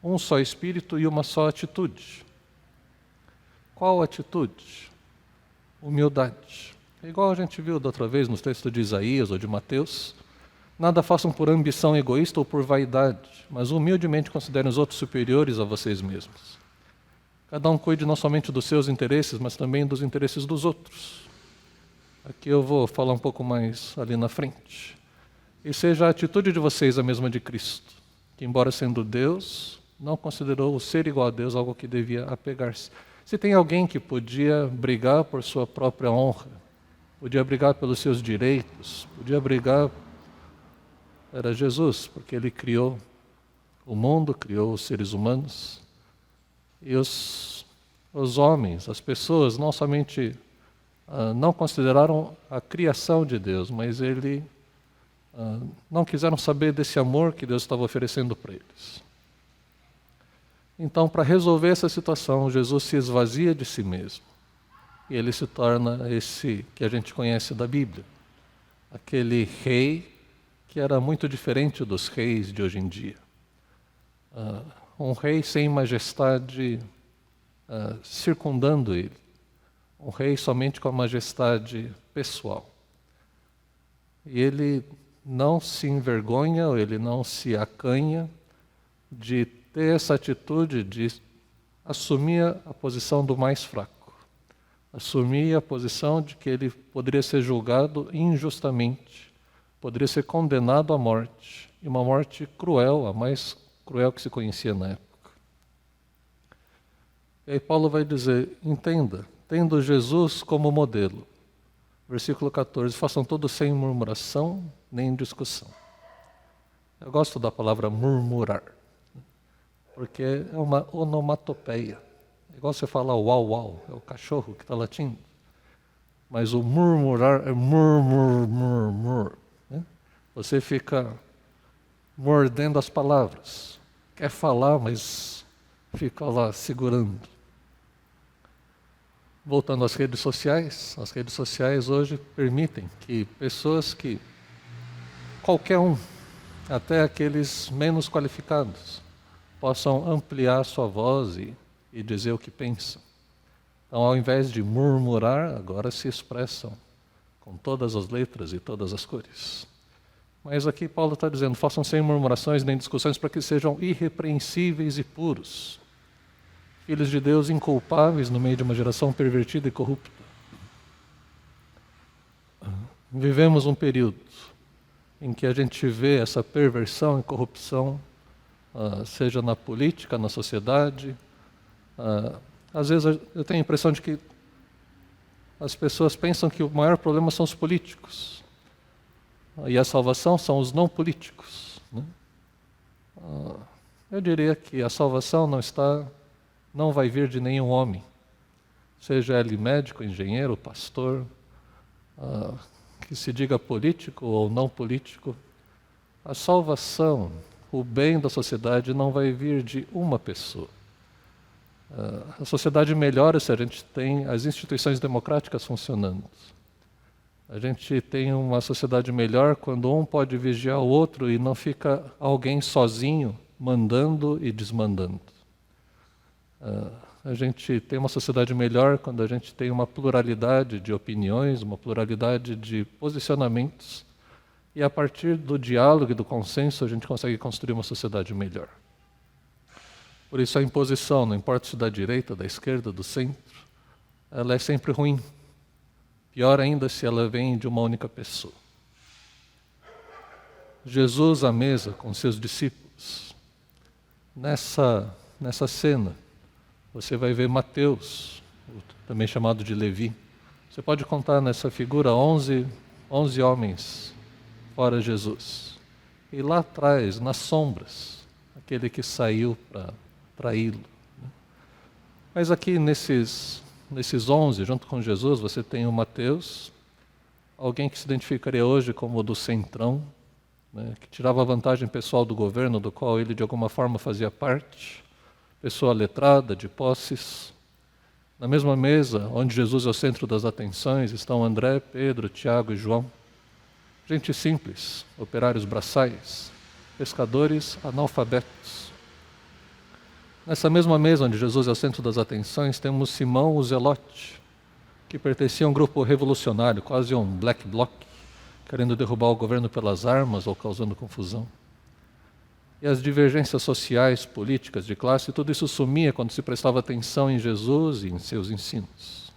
um só Espírito e uma só atitude. Qual atitude? Humildade. É igual a gente viu da outra vez nos textos de Isaías ou de Mateus. Nada façam por ambição egoísta ou por vaidade, mas humildemente considerem os outros superiores a vocês mesmos. Cada um cuide não somente dos seus interesses, mas também dos interesses dos outros. Aqui eu vou falar um pouco mais ali na frente. E seja a atitude de vocês a mesma de Cristo, que embora sendo Deus, não considerou o ser igual a Deus algo que devia apegar-se. Se tem alguém que podia brigar por sua própria honra, podia brigar pelos seus direitos, podia brigar, era Jesus, porque ele criou o mundo, criou os seres humanos, e os homens, as pessoas, não somente não consideraram a criação de Deus, mas não quiseram saber desse amor que Deus estava oferecendo para eles. Então, para resolver essa situação, Jesus se esvazia de si mesmo. E ele se torna esse que a gente conhece da Bíblia. Aquele rei que era muito diferente dos reis de hoje em dia. Um rei sem majestade circundando ele. Um rei somente com a majestade pessoal. E ele não se envergonha, ou ele não se acanha de ter essa atitude de assumir a posição do mais fraco. Assumir a posição de que ele poderia ser julgado injustamente, poderia ser condenado à morte, e uma morte cruel, a mais cruel que se conhecia na época. E aí Paulo vai dizer, entenda, tendo Jesus como modelo, versículo 14, façam tudo sem murmuração nem discussão. Eu gosto da palavra murmurar, porque é uma onomatopeia. É igual você falar uau, uau, é o cachorro que está latindo. Mas o murmurar é mur. Né? Você fica mordendo as palavras. Quer falar, mas fica lá segurando. Voltando às redes sociais, as redes sociais hoje permitem que pessoas que, qualquer um, até aqueles menos qualificados, possam ampliar sua voz e dizer o que pensam. Então, ao invés de murmurar, agora se expressam com todas as letras e todas as cores. Mas aqui Paulo está dizendo, façam sem murmurações nem discussões para que sejam irrepreensíveis e puros. Filhos de Deus inculpáveis no meio de uma geração pervertida e corrupta. Vivemos um período em que a gente vê essa perversão e corrupção, seja na política, na sociedade. Às vezes eu tenho a impressão de que as pessoas pensam que o maior problema são os políticos. E a salvação são os não políticos. Né? Eu diria que a salvação não vai vir de nenhum homem, seja ele médico, engenheiro, pastor, que se diga político ou não político. A salvação, o bem da sociedade não vai vir de uma pessoa. A sociedade melhora se a gente tem as instituições democráticas funcionando. A gente tem uma sociedade melhor quando um pode vigiar o outro e não fica alguém sozinho mandando e desmandando. A gente tem uma sociedade melhor quando a gente tem uma pluralidade de opiniões, uma pluralidade de posicionamentos, e a partir do diálogo e do consenso a gente consegue construir uma sociedade melhor. Por isso a imposição, não importa se da direita, da esquerda, do centro, ela é sempre ruim. Pior ainda se ela vem de uma única pessoa. Jesus à mesa com seus discípulos. Nessa cena, você vai ver Mateus, também chamado de Levi. Você pode contar nessa figura 11 homens fora Jesus. E lá atrás, nas sombras, aquele que saiu para traí-lo. Mas aqui nesses 11, junto com Jesus, você tem o Mateus, alguém que se identificaria hoje como do centrão, né, que tirava vantagem pessoal do governo, do qual ele de alguma forma fazia parte, pessoa letrada, de posses. Na mesma mesa, onde Jesus é o centro das atenções, estão André, Pedro, Tiago e João. Gente simples, operários braçais, pescadores analfabetos. Nessa mesma mesa, onde Jesus é o centro das atenções, temos Simão o Zelote, que pertencia a um grupo revolucionário, quase um black bloc, querendo derrubar o governo pelas armas ou causando confusão. E as divergências sociais, políticas, de classe, tudo isso sumia quando se prestava atenção em Jesus e em seus ensinos.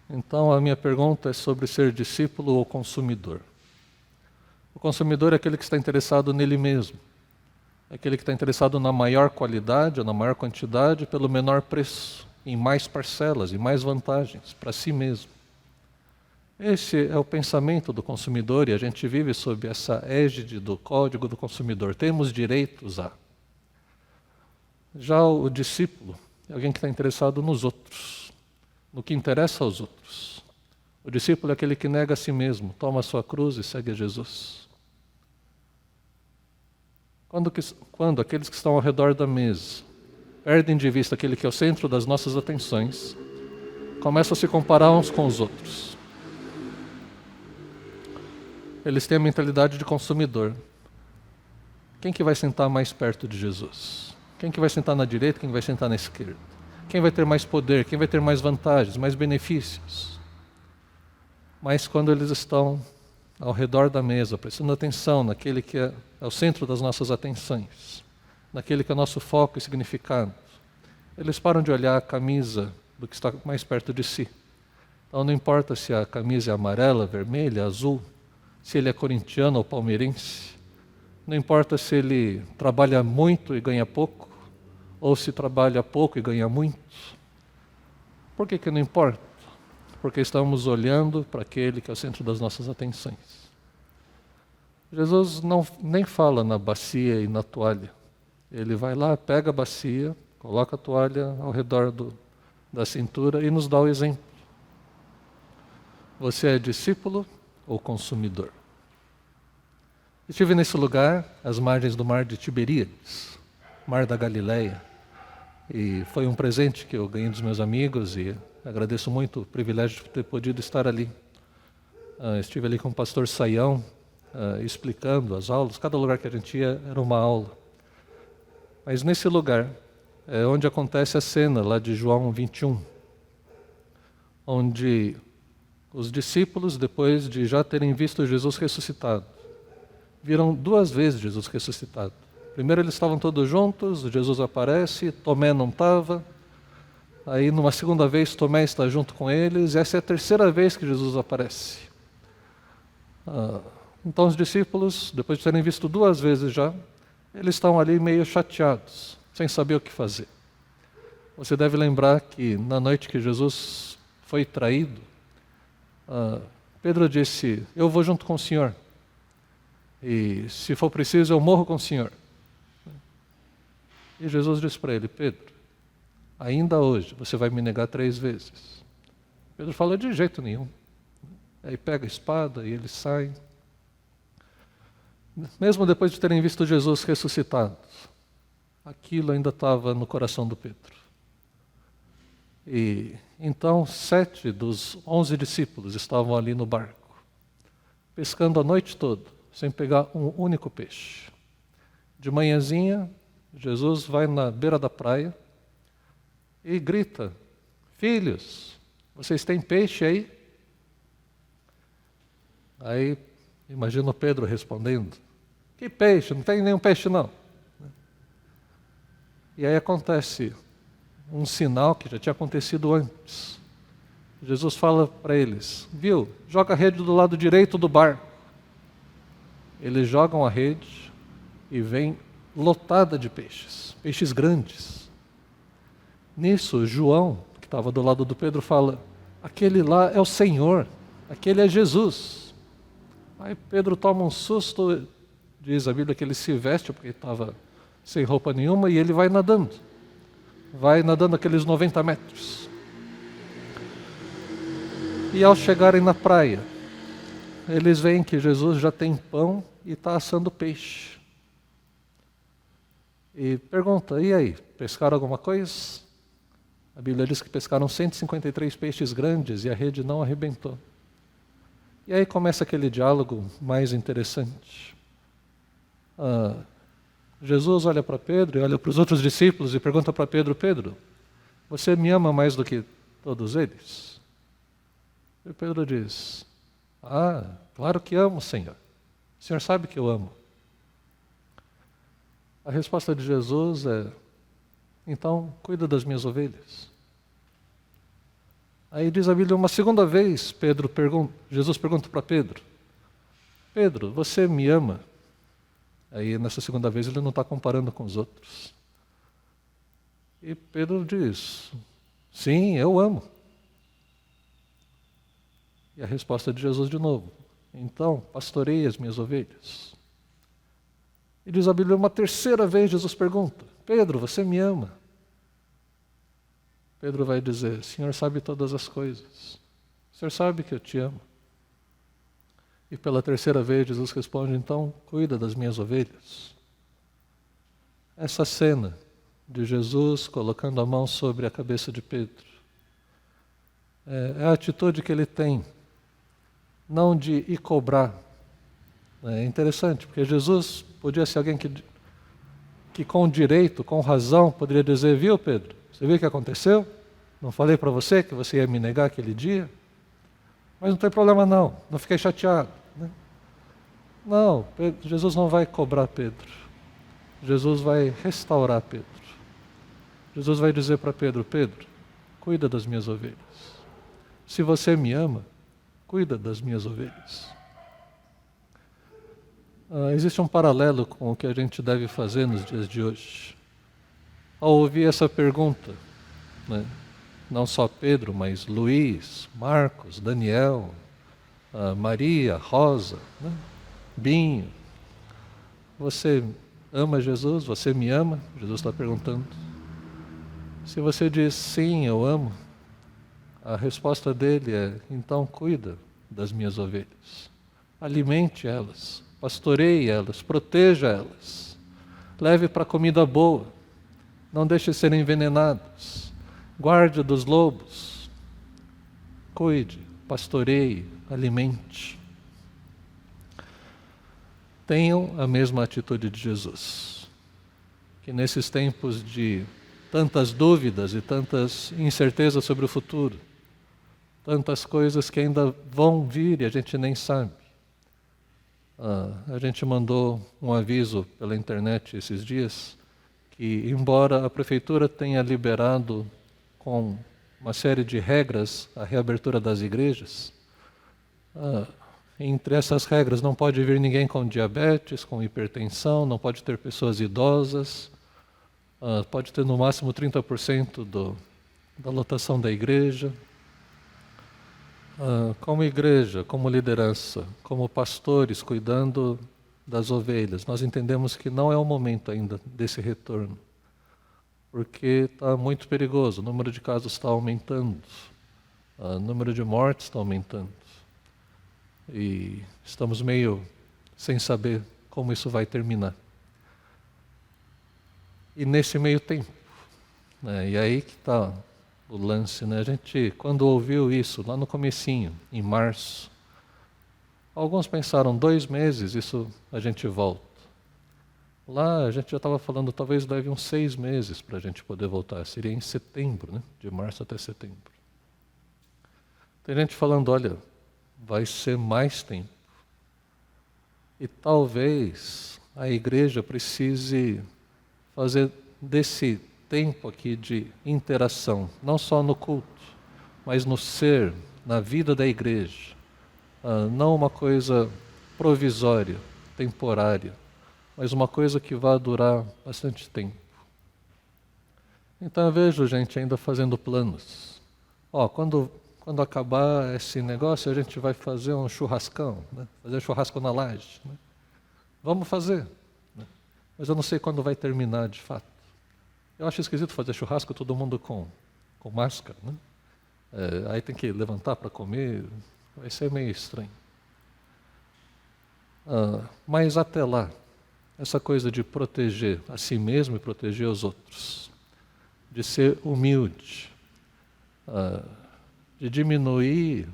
Então a minha pergunta é sobre ser discípulo ou consumidor. O consumidor é aquele que está interessado nele mesmo. É aquele que está interessado na maior qualidade ou na maior quantidade pelo menor preço, em mais parcelas e mais vantagens para si mesmo. Esse é o pensamento do consumidor e a gente vive sob essa égide do Código do Consumidor. Temos direitos a. Já o discípulo é alguém que está interessado nos outros, no que interessa aos outros. O discípulo é aquele que nega a si mesmo, toma a sua cruz e segue a Jesus. Quando aqueles que estão ao redor da mesa perdem de vista aquele que é o centro das nossas atenções, começam a se comparar uns com os outros. eles têm a mentalidade de consumidor. Quem que vai sentar mais perto de Jesus? Quem que vai sentar na direita, quem vai sentar na esquerda? Quem vai ter mais poder, quem vai ter mais vantagens, mais benefícios? Mas quando eles estão ao redor da mesa, prestando atenção naquele que é o centro das nossas atenções, naquele que é o nosso foco e significado, eles param de olhar a camisa do que está mais perto de si. Então não importa se a camisa é amarela, vermelha, azul, se ele é corintiano ou palmeirense, não importa se ele trabalha muito e ganha pouco, ou se trabalha pouco e ganha muito. Por que não importa? Porque estamos olhando para aquele que é o centro das nossas atenções. Jesus nem fala na bacia e na toalha. Ele vai lá, pega a bacia, coloca a toalha ao redor da cintura e nos dá o exemplo. Você é discípulo ou consumidor? Estive nesse lugar, às margens do mar de Tiberíades, mar da Galileia, e foi um presente que eu ganhei dos meus amigos e agradeço muito o privilégio de ter podido estar ali. Estive ali com o pastor Saião, explicando as aulas, cada lugar que a gente ia era uma aula. Mas nesse lugar é onde acontece a cena lá de João 21, onde os discípulos, depois de já terem visto Jesus ressuscitado, viram 2 vezes Jesus ressuscitado. Primeiro eles estavam todos juntos, Jesus aparece, Tomé não estava. Aí numa segunda vez Tomé está junto com eles, e essa é a 3ª vez que Jesus aparece. Então os discípulos, depois de terem visto 2 vezes já, eles estão ali meio chateados, sem saber o que fazer. Você deve lembrar que na noite que Jesus foi traído, Pedro disse, eu vou junto com o Senhor. E se for preciso, eu morro com o Senhor. E Jesus disse para ele, Pedro, ainda hoje você vai me negar 3 vezes. Pedro falou, de jeito nenhum. Aí pega a espada e eles saem. Mesmo depois de terem visto Jesus ressuscitado, aquilo ainda estava no coração do Pedro. E então 7 dos 11 discípulos estavam ali no barco, pescando a noite toda, sem pegar um único peixe. De manhãzinha, Jesus vai na beira da praia e grita, filhos, vocês têm peixe aí? Aí, imagina o Pedro respondendo, que peixe? Não tem nenhum peixe não. E aí acontece um sinal que já tinha acontecido antes. Jesus fala para eles, viu, joga a rede do lado direito do barco. Eles jogam a rede e vem lotada de peixes, peixes grandes. Nisso, João, que estava do lado do Pedro, fala, aquele lá é o Senhor, aquele é Jesus. Aí Pedro toma um susto, diz a Bíblia que ele se veste, porque estava sem roupa nenhuma, e ele vai nadando aqueles 90 metros. E ao chegarem na praia, eles veem que Jesus já tem pão e está assando peixe. E pergunta, e aí, pescaram alguma coisa? A Bíblia diz que pescaram 153 peixes grandes e a rede não arrebentou. E aí começa aquele diálogo mais interessante. Jesus olha para Pedro e olha para os outros discípulos e pergunta para Pedro, Pedro, você me ama mais do que todos eles? E Pedro diz, claro que amo, Senhor. O Senhor sabe que eu amo. A resposta de Jesus é, então, cuida das minhas ovelhas. Aí diz a Bíblia, uma segunda vez, Jesus pergunta para Pedro, Pedro, você me ama? Aí nessa segunda vez ele não está comparando com os outros. E Pedro diz, sim, eu amo. E a resposta de Jesus de novo, então, pastorei as minhas ovelhas. E diz a Bíblia, uma terceira vez Jesus pergunta, Pedro, você me ama? Pedro vai dizer, o Senhor sabe todas as coisas. O Senhor sabe que eu te amo. E pela terceira vez Jesus responde, então, cuida das minhas ovelhas. Essa cena de Jesus colocando a mão sobre a cabeça de Pedro é a atitude que ele tem, não de ir cobrar É interessante, porque Jesus podia ser alguém que com direito, com razão, poderia dizer: viu, Pedro, você viu o que aconteceu? Não falei para você que você ia me negar aquele dia? Mas não tem problema não fiquei chateado. Né? Não, Jesus não vai cobrar Pedro. Jesus vai restaurar Pedro. Jesus vai dizer para Pedro: Pedro, cuida das minhas ovelhas. Se você me ama, cuida das minhas ovelhas. Existe um paralelo com o que a gente deve fazer nos dias de hoje. Ao ouvir essa pergunta, né, não só Pedro, mas Luiz, Marcos, Daniel, Maria, Rosa, né, Binho, você ama Jesus? Você me ama? Jesus está perguntando. Se você diz sim, eu amo, a resposta dele é: então cuida das minhas ovelhas, alimente elas, pastoreie elas, proteja elas, leve para comida boa, não deixe serem envenenados, guarde dos lobos, cuide, pastoreie, alimente. Tenham a mesma atitude de Jesus, que nesses tempos de tantas dúvidas e tantas incertezas sobre o futuro, tantas coisas que ainda vão vir e a gente nem sabe. A gente mandou um aviso pela internet esses dias que, embora a prefeitura tenha liberado com uma série de regras a reabertura das igrejas, entre essas regras não pode vir ninguém com diabetes, com hipertensão, não pode ter pessoas idosas, pode ter no máximo 30% da lotação da igreja. Como igreja, como liderança, como pastores cuidando das ovelhas, nós entendemos que não é o momento ainda desse retorno, porque está muito perigoso, o número de casos está aumentando, o número de mortes está aumentando, e estamos meio sem saber como isso vai terminar. E nesse meio tempo, né, e aí que está o lance, né? A gente, quando ouviu isso, lá no comecinho, em março, alguns pensaram 2 meses, isso a gente volta. Lá a gente já estava falando, talvez leve uns 6 meses para a gente poder voltar, seria em setembro, né? De março até setembro. Tem gente falando: olha, vai ser mais tempo. E talvez a igreja precise fazer desse tempo aqui de interação, não só no culto, mas no ser, na vida da igreja, não uma coisa provisória, temporária, mas uma coisa que vai durar bastante tempo. Então eu vejo gente ainda fazendo planos. Quando acabar esse negócio, a gente vai fazer um churrascão, né? Fazer churrasco na laje. Né? Vamos fazer, né? Mas eu não sei quando vai terminar de fato. Eu acho esquisito fazer churrasco todo mundo com máscara, né? Aí tem que levantar para comer, vai ser meio estranho. Mas até lá, essa coisa de proteger a si mesmo e proteger os outros, de ser humilde, de diminuir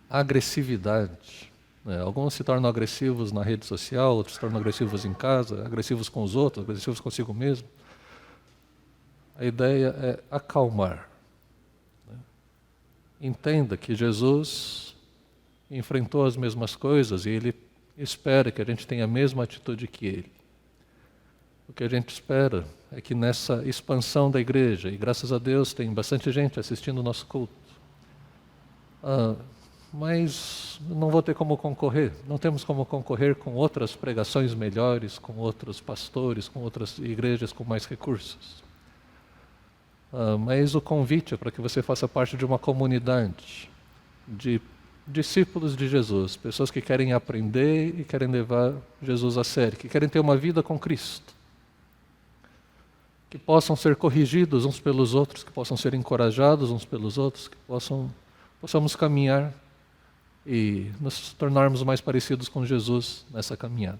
a agressividade. Né? Alguns se tornam agressivos na rede social, outros se tornam agressivos em casa, agressivos com os outros, agressivos consigo mesmo. A ideia é acalmar. Né? Entenda que Jesus enfrentou as mesmas coisas e Ele espera que a gente tenha a mesma atitude que Ele. O que a gente espera é que nessa expansão da igreja, e graças a Deus tem bastante gente assistindo o nosso culto, mas não vou ter como concorrer, não temos como concorrer com outras pregações melhores, com outros pastores, com outras igrejas com mais recursos. Mas o convite é para que você faça parte de uma comunidade de discípulos de Jesus, pessoas que querem aprender e querem levar Jesus a sério, que querem ter uma vida com Cristo, que possam ser corrigidos uns pelos outros, que possam ser encorajados uns pelos outros, que possamos caminhar e nos tornarmos mais parecidos com Jesus nessa caminhada.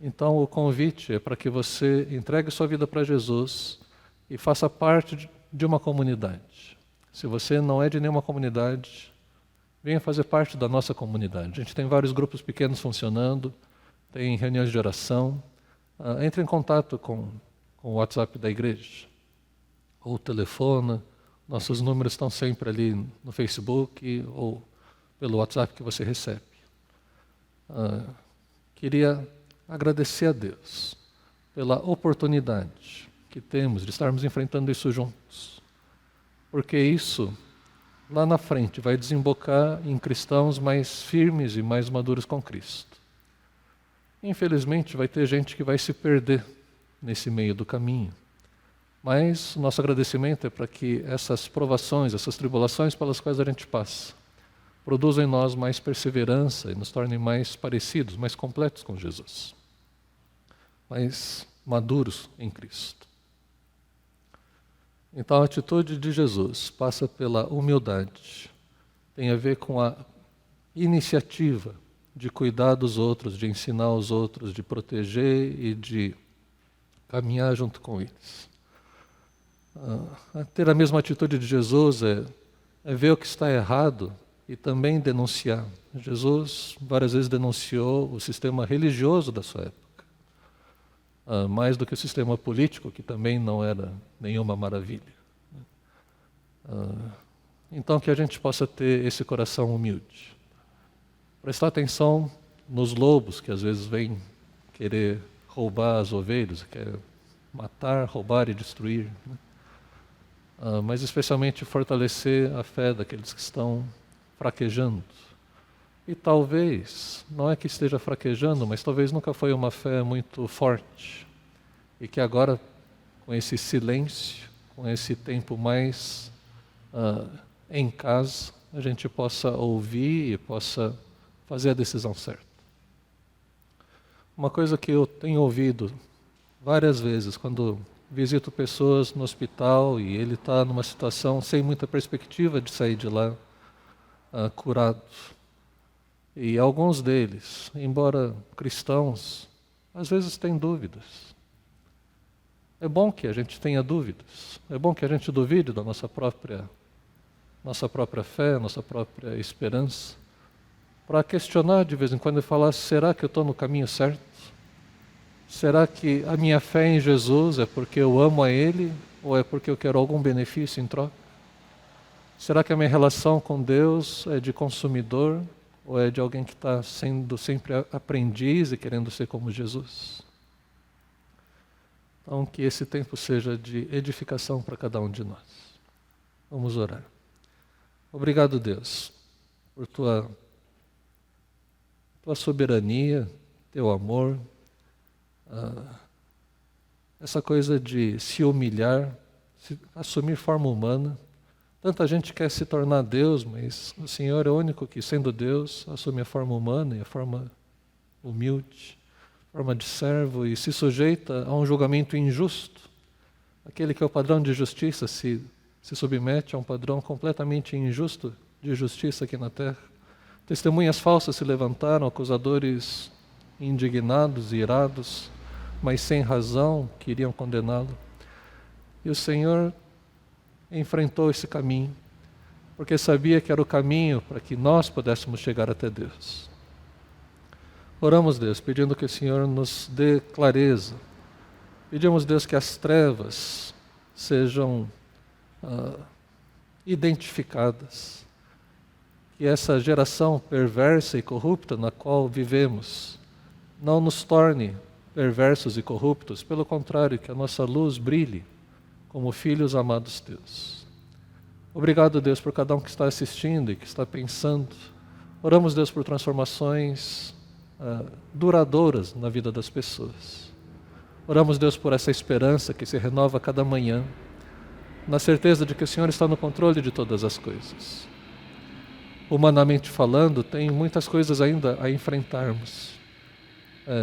Então o convite é para que você entregue sua vida para Jesus e faça parte de uma comunidade. Se você não é de nenhuma comunidade, venha fazer parte da nossa comunidade. A gente tem vários grupos pequenos funcionando, tem reuniões de oração. Entre em contato com o WhatsApp da igreja, ou telefona. Nossos números estão sempre ali no Facebook ou pelo WhatsApp que você recebe. Queria agradecer a Deus pela oportunidade que temos de estarmos enfrentando isso juntos. Porque isso, lá na frente, vai desembocar em cristãos mais firmes e mais maduros com Cristo. Infelizmente, vai ter gente que vai se perder nesse meio do caminho. Mas o nosso agradecimento é para que essas provações, essas tribulações pelas quais a gente passa, produzam em nós mais perseverança e nos tornem mais parecidos, mais completos com Jesus. Mais maduros em Cristo. Então a atitude de Jesus passa pela humildade. Tem a ver com a iniciativa de cuidar dos outros, de ensinar os outros, de proteger e de caminhar junto com eles. Ter a mesma atitude de Jesus é ver o que está errado e também denunciar. Jesus várias vezes denunciou o sistema religioso da sua época, mais do que o sistema político, que também não era nenhuma maravilha. Então que a gente possa ter esse coração humilde. Prestar atenção nos lobos que às vezes vêm querer roubar as ovelhas, quer matar, roubar e destruir, né? Mas especialmente fortalecer a fé daqueles que estão fraquejando. E talvez, não é que esteja fraquejando, mas talvez nunca foi uma fé muito forte. E que agora, com esse silêncio, com esse tempo mais em casa, a gente possa ouvir e possa fazer a decisão certa. Uma coisa que eu tenho ouvido várias vezes, quando visito pessoas no hospital e ele está numa situação sem muita perspectiva de sair de lá curado. E alguns deles, embora cristãos, às vezes têm dúvidas. É bom que a gente tenha dúvidas. É bom que a gente duvide da nossa própria fé, nossa própria esperança, para questionar de vez em quando e falar, será que eu estou no caminho certo? Será que a minha fé em Jesus é porque eu amo a Ele ou é porque eu quero algum benefício em troca? Será que a minha relação com Deus é de consumidor ou é de alguém que está sendo sempre aprendiz e querendo ser como Jesus? Então, que esse tempo seja de edificação para cada um de nós. Vamos orar. Obrigado, Deus, por tua soberania, teu amor, essa coisa de se humilhar, assumir forma humana. Tanta gente quer se tornar Deus, mas o Senhor é o único que, sendo Deus, assume a forma humana e a forma humilde, forma de servo, e se sujeita a um julgamento injusto. Aquele que é o padrão de justiça se submete a um padrão completamente injusto de justiça aqui na terra. Testemunhas falsas se levantaram, acusadores indignados e irados, mas sem razão queriam condená-lo. E o Senhor enfrentou esse caminho, porque sabia que era o caminho para que nós pudéssemos chegar até Deus. Oramos, Deus, pedindo que o Senhor nos dê clareza. Pedimos, Deus, que as trevas sejam identificadas, que essa geração perversa e corrupta na qual vivemos não nos torne perversos e corruptos, pelo contrário, que a nossa luz brilhe como filhos amados teus. Obrigado, Deus, por cada um que está assistindo e que está pensando. Oramos, Deus, por transformações duradouras na vida das pessoas. Oramos, Deus, por essa esperança que se renova a cada manhã, na certeza de que o Senhor está no controle de todas as coisas. Humanamente falando, tem muitas coisas ainda a enfrentarmos.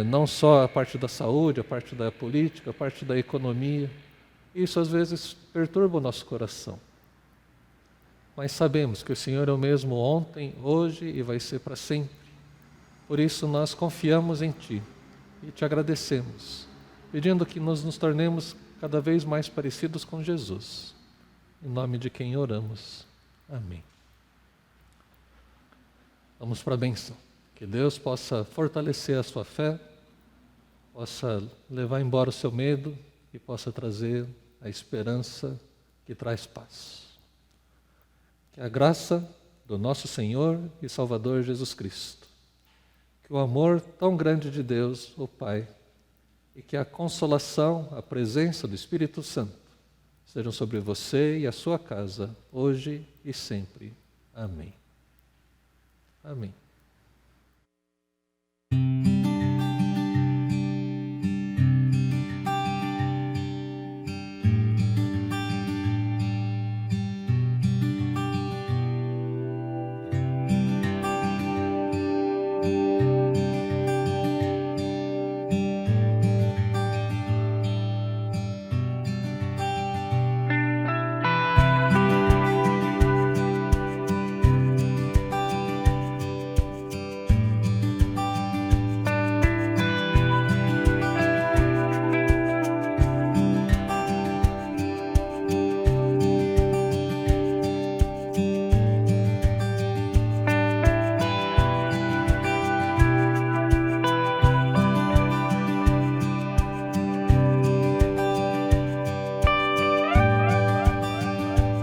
Não só a parte da saúde, a parte da política, a parte da economia. Isso às vezes perturba o nosso coração. Mas sabemos que o Senhor é o mesmo ontem, hoje e vai ser para sempre. Por isso nós confiamos em Ti e Te agradecemos, pedindo que nos tornemos cada vez mais parecidos com Jesus. Em nome de quem oramos. Amém. Vamos para a bênção. Que Deus possa fortalecer a sua fé, possa levar embora o seu medo e possa trazer a esperança que traz paz. Que a graça do nosso Senhor e Salvador Jesus Cristo, que o amor tão grande de Deus, o Pai, e que a consolação, a presença do Espírito Santo sejam sobre você e a sua casa, hoje e sempre. Amém. Amém.